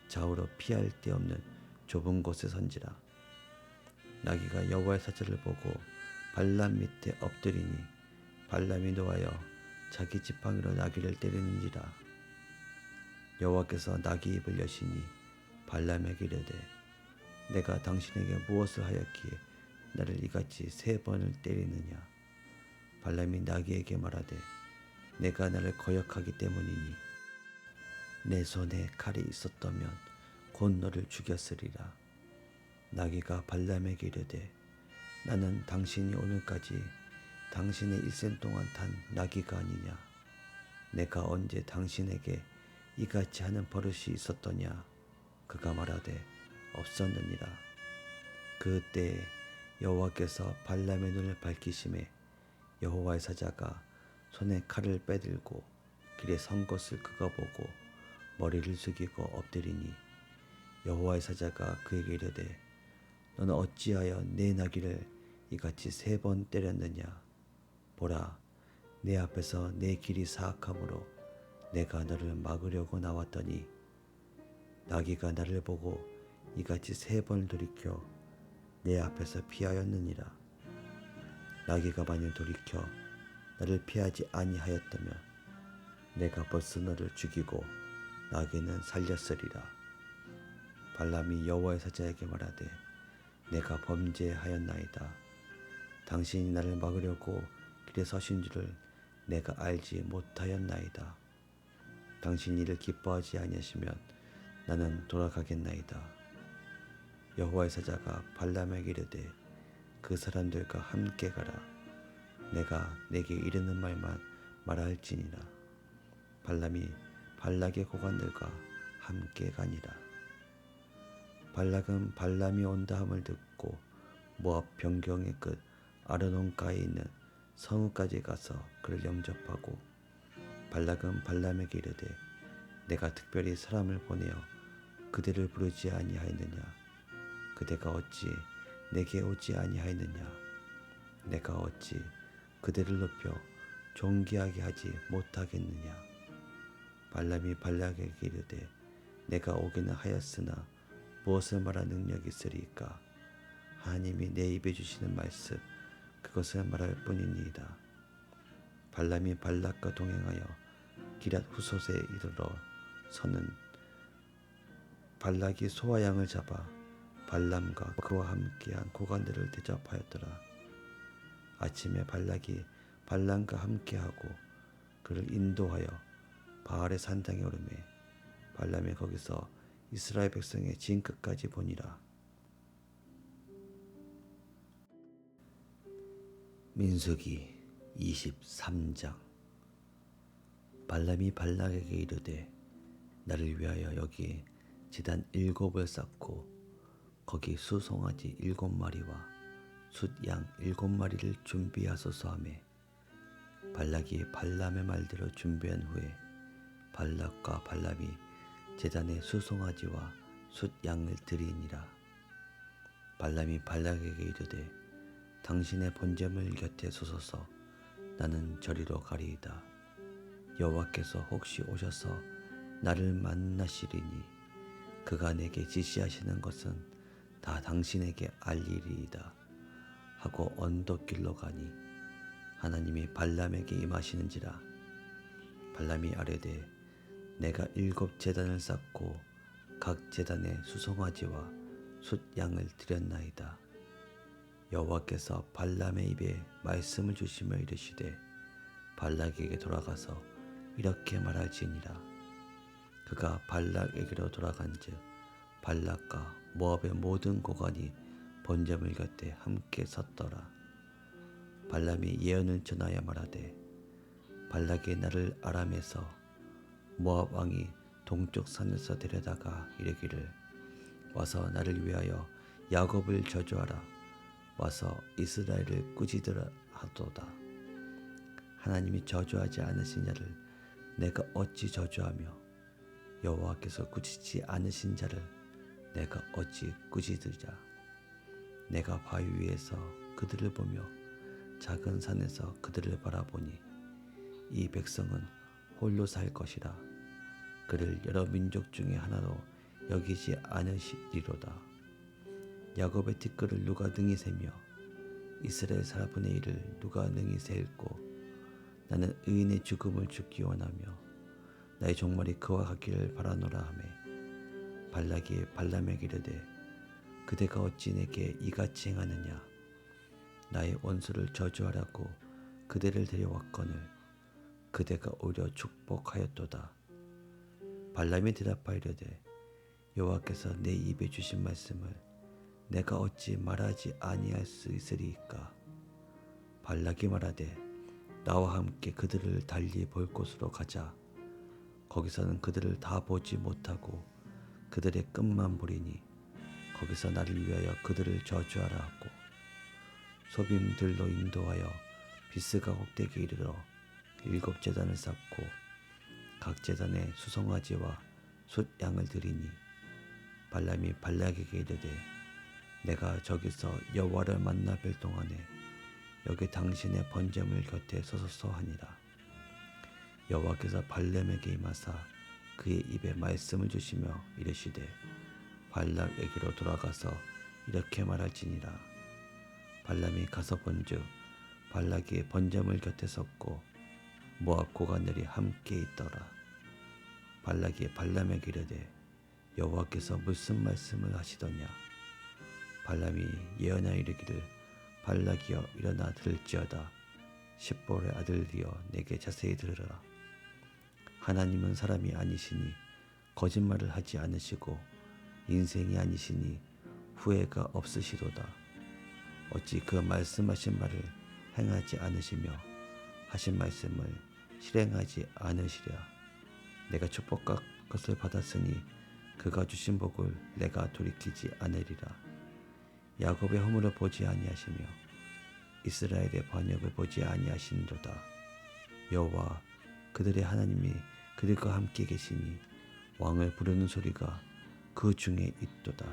좌우로 피할 데 없는 좁은 곳에 선지라. 나귀가 여호와의 사자를 보고 발람 밑에 엎드리니 발람이 노하여 자기 지팡이로 나귀를 때리는지라. 여호와께서 나귀 입을 여시니 발람에게 이르되 내가 당신에게 무엇을 하였기에 나를 이같이 3번을 때리느냐. 발람이 나귀에게 말하되 내가 나를 거역하기 때문이니 내 손에 칼이 있었다면 곧 너를 죽였으리라. 나귀가 발람에게 이르되 나는 당신이 오늘까지 당신의 일생 동안 탄 나귀가 아니냐. 내가 언제 당신에게 이같이 하는 버릇이 있었더냐. 그가 말하되 없었느니라. 그때에 여호와께서 발람의 눈을 밝히심에 여호와의 사자가 손에 칼을 빼들고 길에 선 것을 그가 보고 머리를 숙이고 엎드리니 여호와의 사자가 그에게 이르되 너는 어찌하여 내 나귀를 이같이 3번 때렸느냐. 보라, 내 앞에서 내 길이 사악하므로 내가 너를 막으려고 나왔더니 나귀가 나를 보고 이같이 3번 돌이켜 내 앞에서 피하였느니라. 나귀가 만일 돌이켜 나를 피하지 아니하였다면 내가 벌써 너를 죽이고 나귀는 살렸으리라. 발람이 여호와의 사자에게 말하되 내가 범죄하였나이다. 당신이 나를 막으려고 길에 서신 줄을 내가 알지 못하였나이다. 당신이 이를 기뻐하지 아니하시면 나는 돌아가겠나이다. 여호와의 사자가 발람에게 이르되 그 사람들과 함께 가라. 내가 내게 이르는 말만 말할지니라. 발람이 발락의 고관들과 함께 가니라. 발락은 발람이 온다 함을 듣고 모압 변경의 끝 아르논가에 있는 성읍까지 가서 그를 영접하고 발락은 발람에게 이르되 내가 특별히 사람을 보내어 그들을 부르지 아니하였느냐. 그대가 어찌 내게 오지 아니하였느냐. 내가 어찌 그들을 높여 존귀하게 하지 못하겠느냐. 발람이 발락에게 이르되 내가 오기는 하였으나 무엇을 말할 능력이 있으리까. 하나님이 내 입에 주시는 말씀 그것을 말할 뿐이니이다. 발람이 발락과 동행하여 기랏 후솥에 이르러 서는 발락이 소와 양을 잡아 발람과 그와 함께한 고관들을 대접하였더라. 아침에 발락이 발람과 함께하고 그를 인도하여 바알의 산당에 오르매 발람이 거기서 이스라엘 백성의 진끝까지 보니라. 민수기 23장. 발람이 발락에게 이르되 나를 위하여 여기 제단 7을 쌓고 거기 수송아지 7마리와 숫양 7마리를 준비하소서 하매 발락이 발람의 말대로 준비한 후에 발락과 발람이 제단에 수송아지와 숫양을 드리니라. 발람이 발락에게 이르되 당신의 번제물 곁에 서소서. 나는 저리로 가리이다. 여호와께서 혹시 오셔서 나를 만나시리니 그가 내게 지시하시는 것은 다 당신에게 알리리이다 하고 언덕길로 가니 하나님이 발람에게 임하시는지라. 발람이 아뢰되 내가 7제단을 쌓고 각 제단에 수송아지와 숫양을 드렸나이다. 여호와께서 발람의 입에 말씀을 주시며 이르시되 발락에게 돌아가서 이렇게 말할지니라. 그가 발락에게로 돌아간즉 발락과 모압의 모든 고관이 번제물 곁에 함께 섰더라. 발람이 예언을 전하여 말하되 발락이 나를 아람에서 모압 왕이 동쪽 산에서 데려다가 이르기를 와서 나를 위하여 야곱을 저주하라. 와서 이스라엘을 꾸짖으라 하도다. 하나님이 저주하지 않으신 자를 내가 어찌 저주하며 여호와께서 꾸짖지 않으신 자를 내가 어찌 꾸짖으랴. 내가 바위 위에서 그들을 보며 작은 산에서 그들을 바라보니 이 백성은 홀로 살 것이라. 그를 여러 민족 중에 하나로 여기지 않으시리로다. 야곱의 티끌을 누가 능히 세며 이스라엘 사람의 일을 누가 능히 세일꼬. 나는 의인의 죽음을 죽기 원하며 나의 종말이 그와 같기를 바라노라 하매 발락이 발람에게 이르되 그대가 어찌 내게 이같이 행하느냐. 나의 원수를 저주하라고 그대를 데려왔거늘 그대가 오히려 축복하였도다. 발람이 대답하여 이르되 여호와께서 내 입에 주신 말씀을 내가 어찌 말하지 아니할 수 있으리이까. 발락이 말하되 나와 함께 그들을 달리 볼 곳으로 가자. 거기서는 그들을 다 보지 못하고 그들의 끝만 보리니 거기서 나를 위하여 그들을 저주하라 하고 소빔들로 인도하여 비스가 꼭대기에 이르러 7 제단을 쌓고 각 제단에 수송아지와 숫양을 드리니 발람이 발락에게 이르되 내가 저기서 여호와를 만나 뵐 동안에 여기 당신의 번제물 곁에 서소서 하니라. 여호와께서 발람에게 임하사 그의 입에 말씀을 주시며 이르시되 발락에게로 돌아가서 이렇게 말할지니라. 발람이 가서 본즉 발락이 번제물 곁에 섰고 모압 고관들이 함께 있더라. 발락이 발람에게 이르되 여호와께서 무슨 말씀을 하시더냐. 발람이 예언하여 이르기를 발락이여 일어나 들을지어다. 십볼의 아들이여 내게 자세히 들으라. 하나님은 사람이 아니시니 거짓말을 하지 않으시고 인생이 아니시니 후회가 없으시도다. 어찌 그 말씀하신 말을 행하지 않으시며 하신 말씀을 실행하지 않으시랴. 내가 축복과 것을 받았으니 그가 주신 복을 내가 돌이키지 않으리라. 야곱의 허물을 보지 아니하시며 이스라엘의 반역을 보지 아니하시는도다. 여호와 그들의 하나님이 그들과 함께 계시니 왕을 부르는 소리가 그 중에 있도다.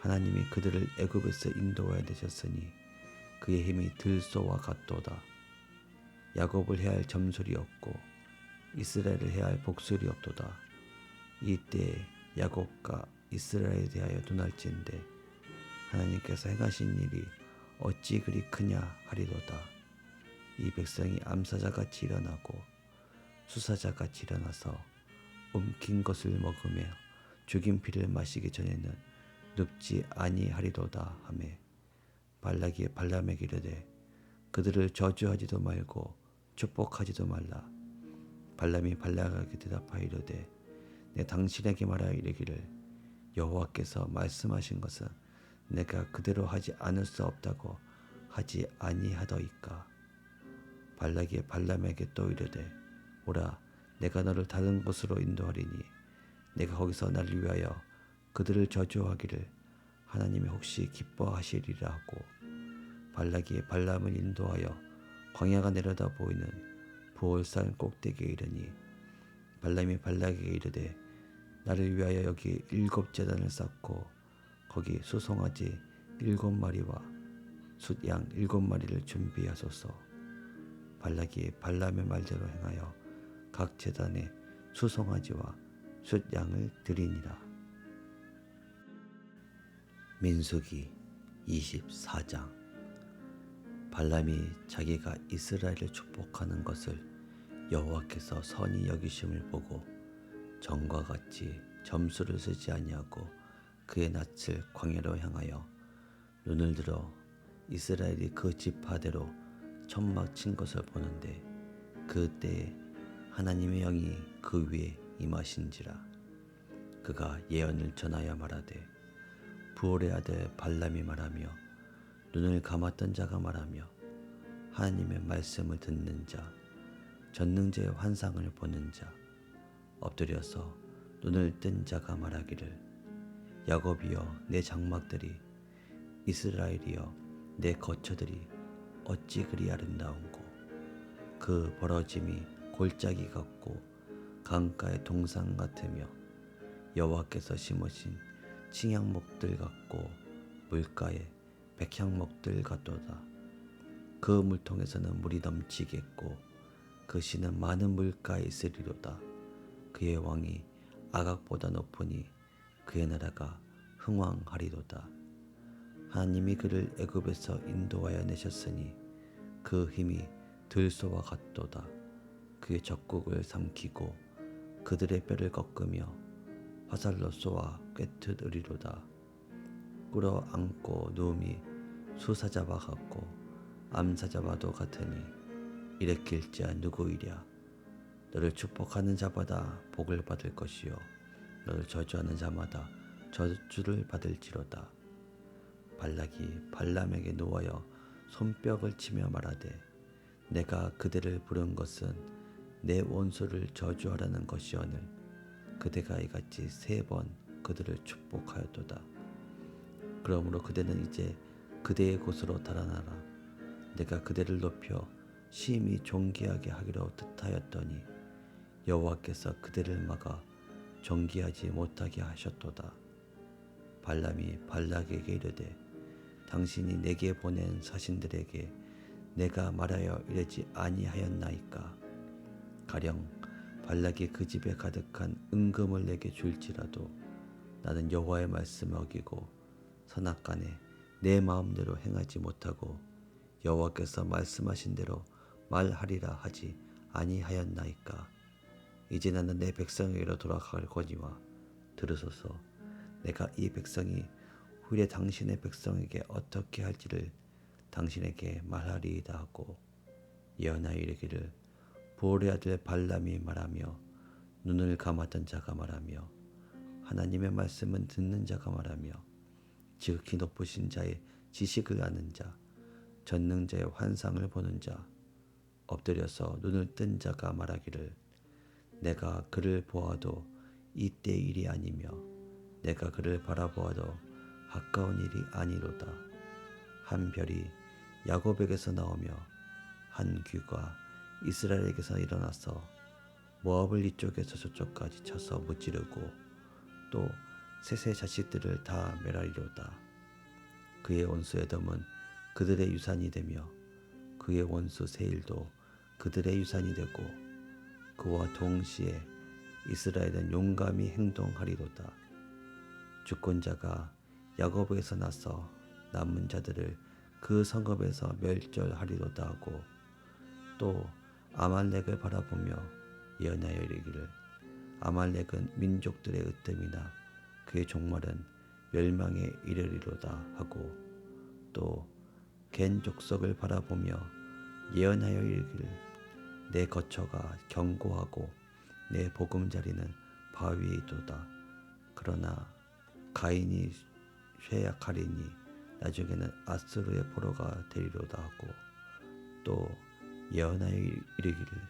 하나님이 그들을 애굽에서 인도하여 내셨으니 그의 힘이 들소와 같도다. 야곱을 해할 점술이 없고 이스라엘을 해할 복술이 없도다. 이때에 야곱과 이스라엘에 대하여 논할진대 하나님께서 행하신 일이 어찌 그리 크냐 하리로다. 이 백성이 암사자같이 일어나고 수사자같이 일어나서 움킨 것을 먹으며 죽인 피를 마시기 전에는 눕지 아니하리로다 하매 발락이 발람에게 이르되 그들을 저주하지도 말고 축복하지도 말라. 발람이 발락에게 대답하여 이르되 내 당신에게 말하여 이르기를 여호와께서 말씀하신 것은 내가 그대로 하지 않을 수 없다고 하지 아니하더이까. 발락이 발람에게 또 이르되 오라 내가 너를 다른 곳으로 인도하리니 내가 거기서 나를 위하여 그들을 저주하기를 하나님이 혹시 기뻐하시리라 하고 발락이 발람을 인도하여 광야가 내려다 보이는 부올산 꼭대기에 이르니 발람이 발락에게 이르되 나를 위하여 여기 7 제단을 쌓고 거기 수송아지 7마리와 숫양 7마리를 준비하소서. 발락이 발람의 말대로 행하여 각 제단에 수송아지와 숫양을 드리니라. 민수기 24장. 발람이 자기가 이스라엘을 축복하는 것을 여호와께서 선히 여기심을 보고 전과 같이 점수를 쓰지 아니하고 그의 낯을 광야로 향하여 눈을 들어 이스라엘이 그 지파대로 천막 친 것을 보는데 그때에 하나님의 영이 그 위에 임하신지라. 그가 예언을 전하여 말하되 부올의 아들 발람이 말하며 눈을 감았던 자가 말하며 하나님의 말씀을 듣는 자 전능자의 환상을 보는 자 엎드려서 눈을 뜬 자가 말하기를 야곱이여 내 장막들이 이스라엘이여 내 거처들이 어찌 그리 아름다운고 그 벌어짐이 골짜기 같고 강가의 동산 같으며 여호와께서 심으신 칭향목들 같고 물가에 백향목들 같도다. 그 물통에서는 물이 넘치겠고 그 씨는 많은 물가에 있으리로다. 그의 왕이 아각보다 높으니 그의 나라가 흥왕하리로다. 하나님이 그를 애굽에서 인도하여 내셨으니 그 힘이 들소와 같도다. 그의 적국을 삼키고 그들의 뼈를 꺾으며 화살로 쏘아 꿰트으리로다. 끌어안고 누움이 수사자와 같고 암사자와도 같으니 일으킬 자 누구이랴. 너를 축복하는 자마다 복을 받을 것이요 너를 저주하는 자마다 저주를 받을지로다. 발락이 발람에게 노하여 손뼉을 치며 말하되 내가 그대를 부른 것은 내 원수를 저주하라는 것이오늘 그대가 이같이 3번 그들을 축복하였도다. 그러므로 그대는 이제 그대의 곳으로 달아나라. 내가 그대를 높여 심히 존귀하게 하기로 뜻하였더니 여호와께서 그대를 막아 존귀하지 못하게 하셨도다. 발람이 발락에게 이르되 당신이 내게 보낸 사신들에게 내가 말하여 이르지 아니하였나이까. 가령 발락이 그 집에 가득한 은금을 내게 줄지라도 나는 여호와의 말씀을 어기고 선악간에 내 마음대로 행하지 못하고 여호와께서 말씀하신 대로 말하리라 하지 아니하였나이까. 이제 나는 내 백성에게로 돌아가거니와 들으소서. 내가 이 백성이 후일에 당신의 백성에게 어떻게 할지를 당신에게 말하리이다 하고 예언하여 이르기를 부올의 아들 발람이 말하며 눈을 감았던 자가 말하며 하나님의 말씀은 듣는 자가 말하며 지극히 높으신 자의 지식을 아는 자 전능자의 환상을 보는 자 엎드려서 눈을 뜬 자가 말하기를 내가 그를 보아도 이때 일이 아니며 내가 그를 바라보아도 가까운 일이 아니로다. 한 별이 야곱에게서 나오며 한 귀가 이스라엘에게서 일어나서 모압을 이쪽에서 저쪽까지 쳐서 무찌르고 또 셋의 자식들을 다 멸하리로다. 그의 원수 에돔은 그들의 유산이 되며 그의 원수 세일도 그들의 유산이 되고 그와 동시에 이스라엘은 용감히 행동하리로다. 주권자가 야곱에서 나서 남은 자들을 그 성읍에서 멸절하리로다 하고 또 아말렉을 바라보며 예언하여 이르기를 아말렉은 민족들의 으뜸이나 그의 종말은 멸망에 이르리로다 하고 또 겐 족속을 바라보며 예언하여 이르기를 내 거처가 견고하고 내 보금자리는 바위에 있도다. 그러나 가인이 쇠약하리니 나중에는 아수르의 포로가 되리로다 하고 또 예언하여 이르기를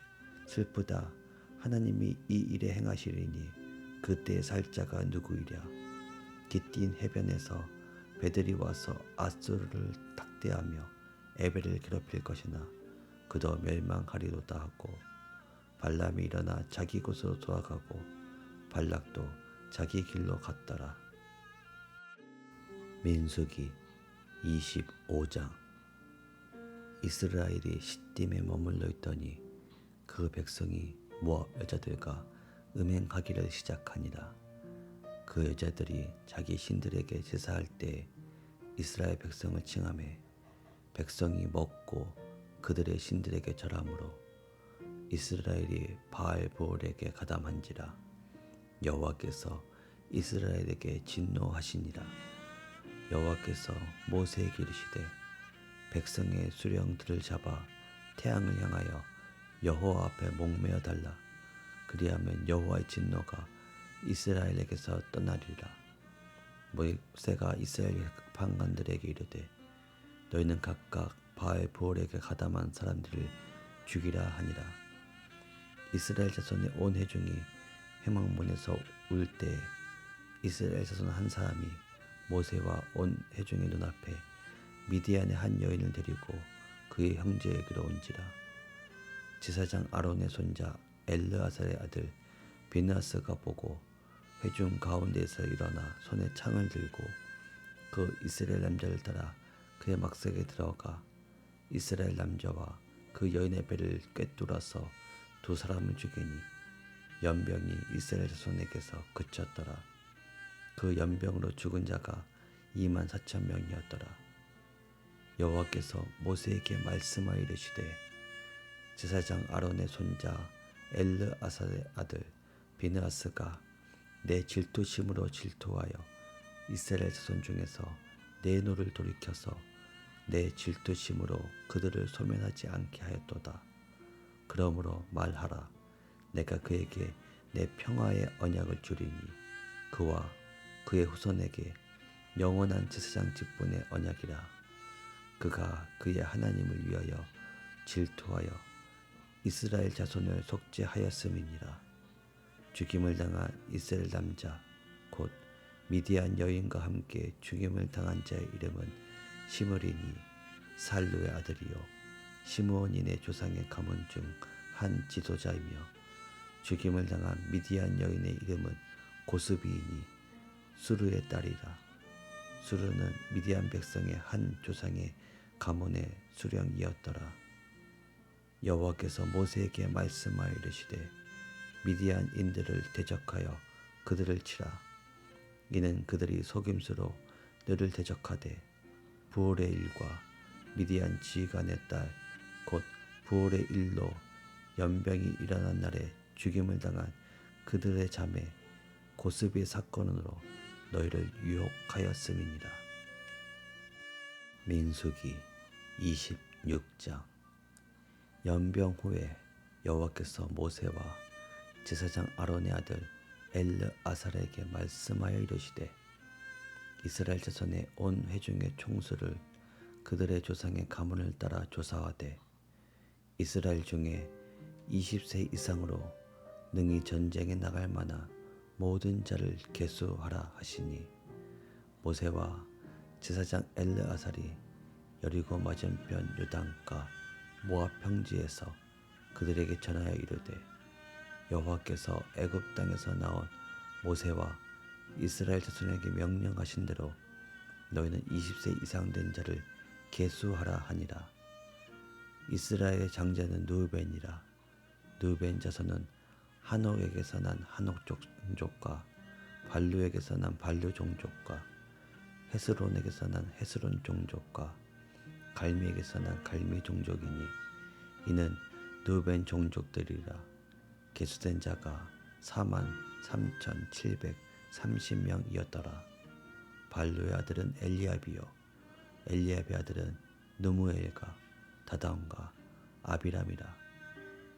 슬프다. 하나님이 이 일에 행하시리니 그때의 살자가 누구이랴. 기띤 해변에서 배들이 와서 아수르를 탁대하며 에벨을 괴롭힐 것이나 그도 멸망하리로다 하고 발람이 일어나 자기 곳으로 돌아가고 발락도 자기 길로 갔더라. 민수기 25장. 이스라엘이 시딤에 머물러 있더니 그 백성이 모압 여자들과 음행하기를 시작하니라. 그 여자들이 자기 신들에게 제사할 때 이스라엘 백성을 칭하매 백성이 먹고 그들의 신들에게 절하므로 이스라엘이 바알 부올에게 가담한지라. 여호와께서 이스라엘에게 진노하시니라. 여호와께서 모세에게 이르시되 백성의 수령들을 잡아 태양을 향하여 여호와 앞에 목매어 달라. 그리하면 여호와의 진노가 이스라엘에게서 떠나리라. 모세가 이스라엘 판관들에게 이르되 너희는 각각 바알 브올에게 가담한 사람들을 죽이라 하니라. 이스라엘 자손의 온 회중이 회막문에서 울 때 이스라엘 자손 한 사람이 모세와 온 회중의 눈앞에 미디안의 한 여인을 데리고 그의 형제에게로 온지라. 제사장 아론의 손자 엘르아살의 아들 비느하스가 보고 회중 가운데에서 일어나 손에 창을 들고 그 이스라엘 남자를 따라 그의 막색에 들어가 이스라엘 남자와 그 여인의 배를 꿰뚫어서 두 사람을 죽이니 연병이 이스라엘 자손에게서 그쳤더라. 그 연병으로 죽은 자가 24,000명이었더라. 여호와께서 모세에게 말씀하여 이르시되 제사장 아론의 손자 엘르아살의 아들 비느하스가 내 질투심으로 질투하여 이스라엘 자손 중에서 내 노를 돌이켜서 내 질투심으로 그들을 소멸하지 않게 하였도다. 그러므로 말하라. 내가 그에게 내 평화의 언약을 주리니 그와 그의 후손에게 영원한 제사장 직분의 언약이라. 그가 그의 하나님을 위하여 질투하여 이스라엘 자손을 속죄하였음이니라. 죽임을 당한 이스라엘 남자 곧 미디안 여인과 함께 죽임을 당한 자의 이름은 시므리니 살루의 아들이요 시므온인의 조상의 가문 중 한 지도자이며 죽임을 당한 미디안 여인의 이름은 고스비이니 수르의 딸이라. 수르는 미디안 백성의 한 조상의 가문의 수령이었더라. 여호와께서 모세에게 말씀하여 이르시되 미디안인들을 대적하여 그들을 치라. 이는 그들이 속임수로 너를 대적하되 부올의 일과 미디안 지휘관의 딸 곧 부올의 일로 연병이 일어난 날에 죽임을 당한 그들의 자매 고스비의 사건으로 너희를 유혹하였음이니라. 민수기 26장. 연병 후에 여호와께서 모세와 제사장 아론의 아들 엘르아살에게 말씀하여 이르시되 이스라엘 자손의 온 회중의 총수를 그들의 조상의 가문을 따라 조사하되 이스라엘 중에 20세 이상으로 능히 전쟁에 나갈 만한 모든 자를 계수하라 하시니 모세와 제사장 엘르아살이 여리고 맞은편 요단가 모압 평지에서 그들에게 전하여 이르되 여호와께서 애굽 땅에서 나온 모세와 이스라엘 자손에게 명령하신 대로 너희는 20세 이상 된 자를 계수하라 하니라. 이스라엘의 장자는 누벤이라. 누벤 자손은 한옥에게서 난 한옥 종족과 발루에게서 난 발루 종족과 헤스론에게서 난 헤스론 종족과 갈미에게서 난 갈미 종족이니 이는 누벤 종족들이라. 계수된 자가 43,730명이었더라. 발루의 아들은 엘리압이요 엘리압의 아들은 누무엘과 다다온과 아비람이라.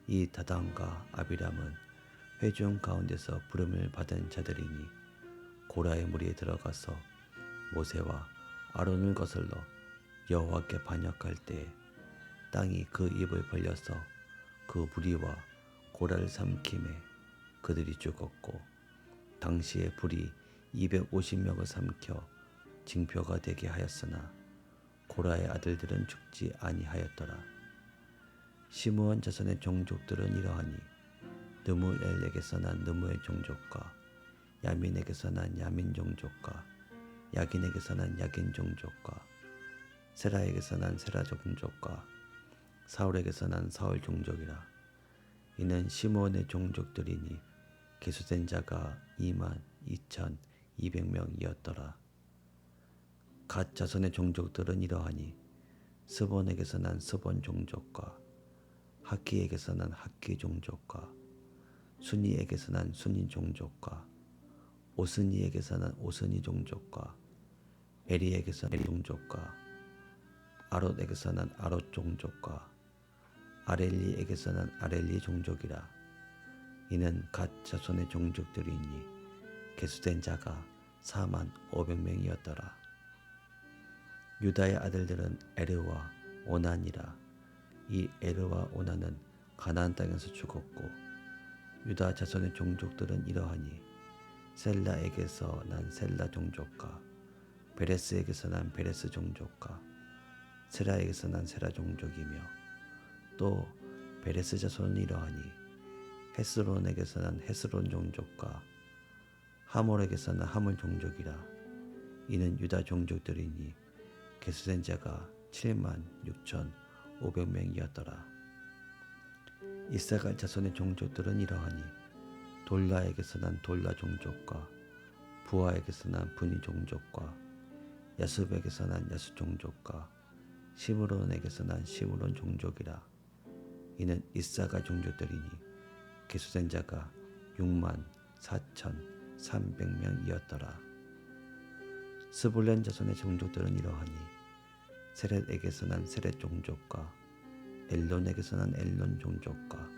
이 다다온과 아비람은 회중 가운데서 부름을 받은 자들이니 고라의 무리에 들어가서 모세와 아론을 거슬러 여호와께 반역할 때 땅이 그 입을 벌려서 그 무리와 고라를 삼킴에 그들이 죽었고 당시에 불이 250명을 삼켜 징표가 되게 하였으나 고라의 아들들은 죽지 아니하였더라. 시므온 자손의 종족들은 이러하니 느무엘에게서 난 느무엘 종족과 야민에게서 난 야민 종족과 야긴에게서 난 야긴 종족과 세라에게서 난 세라 종족과 사울에게서 난 사울 종족이라. 이는 시므온의 종족들이니 계수된 자가 22,200명이었더라. 갓 자손의 종족들은 이러하니 스본에게서 난 스본 종족과 하키에게서 난 하키 종족과 수니에게서 난 수니 종족과 오스니에게서 난 오스니 종족과 에리에게서 난 에리 종족과 아롯에게서 난 아롯 종족과 아렐리에게서 난 아렐리 종족이라. 이는 갓 자손의 종족들이니 계수된 자가 4만 500명이었더라. 유다의 아들들은 에르와 오난이라. 이 에르와 오난은 가나안 땅에서 죽었고 유다 자손의 종족들은 이러하니 셀라에게서 난 셀라 종족과 베레스에게서 난 베레스 종족과 세라에게서 난 세라 종족이며 또 베레스 자손은 이러하니 헤스론에게서 난 헤스론 종족과 하몰에게서 난 하몰 종족이라. 이는 유다 종족들이니 계수된 자가 7만 6,500명이었더라. 이사갈 자손의 종족들은 이러하니 돌라에게서 난 돌라 종족과 부하에게서 난 분이 종족과 야숲에게서 난 야숲 종족과 시므론에게서 난 시므론 종족이라. 이는 이사갈 종족들이니 계수된 자가 6만 4,300명이었더라. 스불론 자손의 종족들은 이러하니 세렛에게서 난 세렛 종족과 엘론에게서 난 엘론 종족과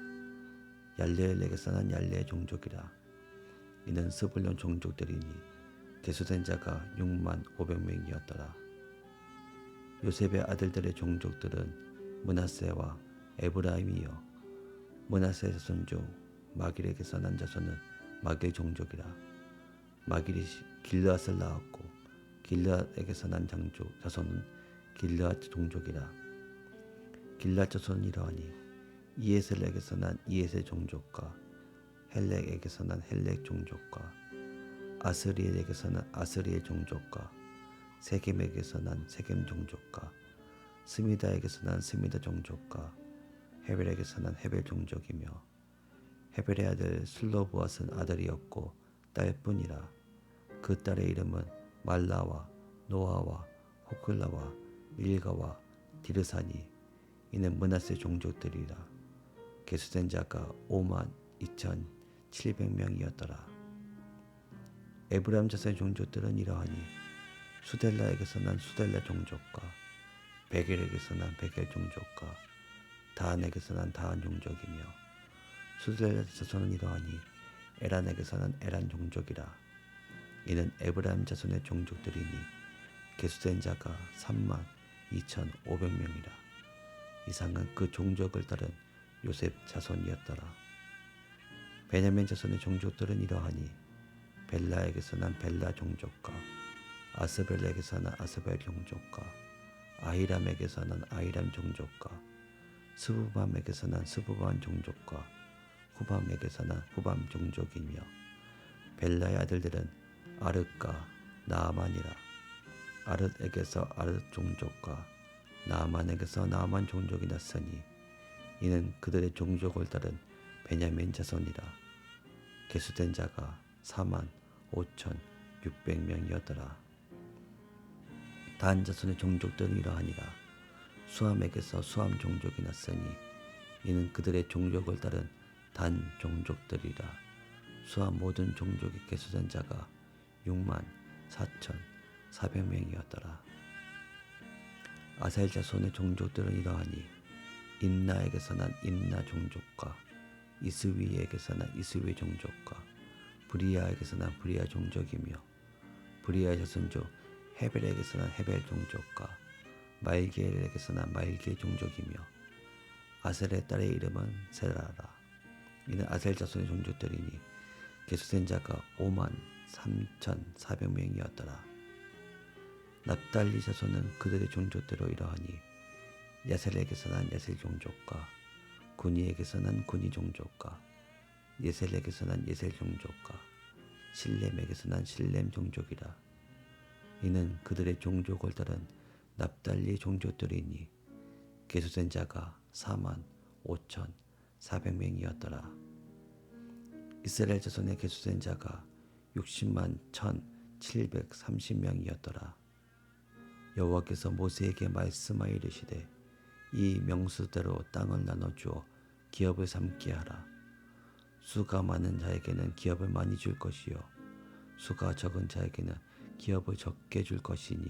얄레엘에게서 난 얄레 종족이라. 이는 스불론 종족들이니 계수된 자가 6만 500명이었더라. 요셉의 아들들의 종족들은 므낫세와 에브라임이요 므낫세 자손 중 마길에게서 난 자손은 마길 종족이라. 마길이 길르앗을 낳았고 길르앗에게서 난 자손은 길르앗 종족이라. 길르앗 자손은 이러하니 이에셀에게서 난 이에셀 종족과 헬렉에게서 난 헬렉 종족과 아스리엘에게서 난 아스리엘 종족과 세겜에게서 난 세겜 종족과 스미다에게서 난 스미다 종족과 헤벨에게서 난 헤벨 종족이며 헤벨의 아들 슬로브앗은 아들이었고 딸뿐이라. 그 딸의 이름은 말라와 노아와 호클라와 밀가와 디르사니. 이는 므낫세 종족들이라. 계수된 자가 5만 2,700명이었더라. 에브라임 자손의 종족들은 이러하니 수델라에게서 난 수델라 종족과 베겔에게서 난 베겔 종족과 다한에게서 난 다한 종족이며 수델라 자손은 이러하니 에란에게서 난 에란 종족이라. 이는 에브라임 자손의 종족들이니 계수된 자가 3만 2,500명이라. 이상은 그 종족을 따른 요셉 자손이었더라. 베냐민 자손의 종족들은 이러하니 벨라에게서 난 벨라 종족과 아스벨에게서 난 아스벨 종족과 아히람에게서 난 아히람 종족과 스부밤에게서 난 스부밤 종족과 후밤에게서 난 후밤 종족이며 벨라의 아들들은 아르과 나아만이라. 아르에게서 아르 종족과 나아만에게서 나아만 종족이 났으니 이는 그들의 종족을 따른 베냐민 자손이라. 계수된 자가 4만 5,600명이었더라. 단 자손의 종족들은 이러하니라. 수함에게서 수함 종족이 났으니 이는 그들의 종족을 따른 단 종족들이라. 수함 모든 종족이 계수된 자가 6만 4,400명이었더라. 아셀 자손의 종족들은 이러하니 인나에게서 난 인나 종족과 이스위에게서 난 이스위 종족과 브리아에게서 난 브리아 종족이며 브리아 자손 중 헤벨에게서 난 헤벨 종족과 말기엘에게서 난 말기엘 종족이며 아셀의 딸의 이름은 세라라. 이는 아셀 자손의 종족들이니 계수된 자가 5만 3,400명이었더라. 납달리 자손은 그들의 종족대로 이러하니 야셀에게서 난 야셀 종족과 구니에게서 난 구니 종족과 예셀에게서 난 예셀 종족과 실렘에게서 난 실렘 종족이라. 이는 그들의 종족을 따른 납달리 종족들이니 계수된 자가 4만 5,400명이었더라. 이스라엘 자손의 계수된 자가 60만 1,730명이었더라. 여호와께서 모세에게 말씀하여 이르시되 이 명수대로 땅을 나눠주어 기업을 삼게 하라. 수가 많은 자에게는 기업을 많이 줄 것이요 수가 적은 자에게는 기업을 적게 줄 것이니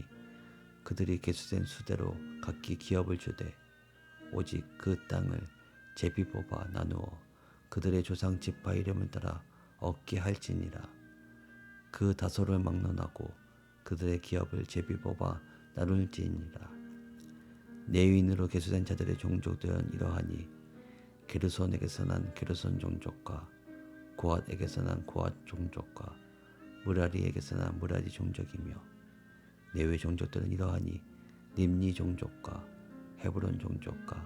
그들이 계수된 수대로 각기 기업을 주되 오직 그 땅을 제비 뽑아 나누어 그들의 조상 지파 이름을 따라 얻게 할지니라. 그 다소를 막론하고 그들의 기업을 제비 뽑아 나눌지니라. 레위인으로 계수된 자들의 종족들은 이러하니 게르손에게서 난 게르손 종족과 고앗에게서 난 고앗 종족과 무라리에게서 난 무라리 종족이며 레위 종족들은 이러하니 림니 종족과 헤브론 종족과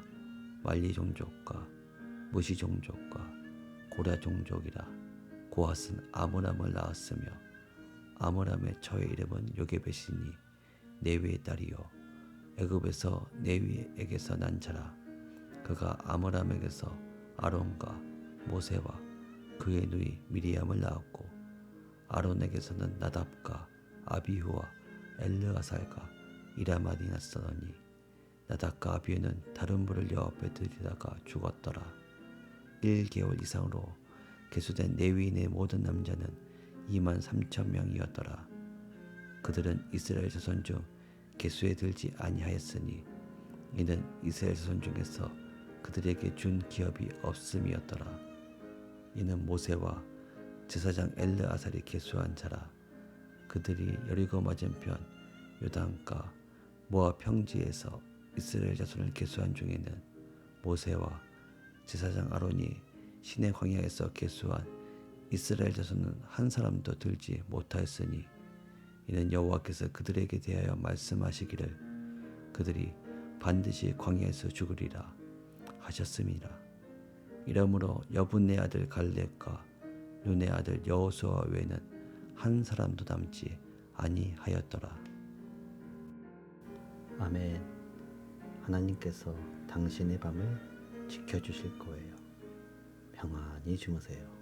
말리 종족과 무시 종족과 고라 종족이라. 고앗은 아므람을 낳았으며 아므람의 처의 이름은 요게벳이니 네위의 딸이요 애굽에서 네위에게서 난 자라. 그가 아므람에게서 아론과 모세와 그의 누이 미리암을 낳았고 아론에게서는 나답과 아비후와 엘르아살과 이라말이 났으니 나답과 아비후는 다른 불을 여호와 앞에 들이다가 죽었더라. 1개월 이상으로 계수된 레위인의 모든 남자는 23,000명이었더라. 그들은 이스라엘 자손 중 계수에 들지 아니하였으니 이는 이스라엘 자손 중에서 그들에게 준 기업이 없음이었더라. 이는 모세와 제사장 엘르아살이 계수한 자라. 그들이 여리고 맞은편 요단가 모압 평지에서 이스라엘 자손을 계수한 중에는 모세와 제사장 아론이 시내 광야에서 계수한 이스라엘 자손은 한 사람도 들지 못하였으니 이는 여호와께서 그들에게 대하여 말씀하시기를 그들이 반드시 광야에서 죽으리라 하셨음이라. 이러므로 여분네 아들 갈렙과 눈의 아들 여호수아 외에는 한 사람도 남지 아니하였더라. 아멘. 하나님께서 당신의 밤을 지켜주실 거예요. 평안히 주무세요.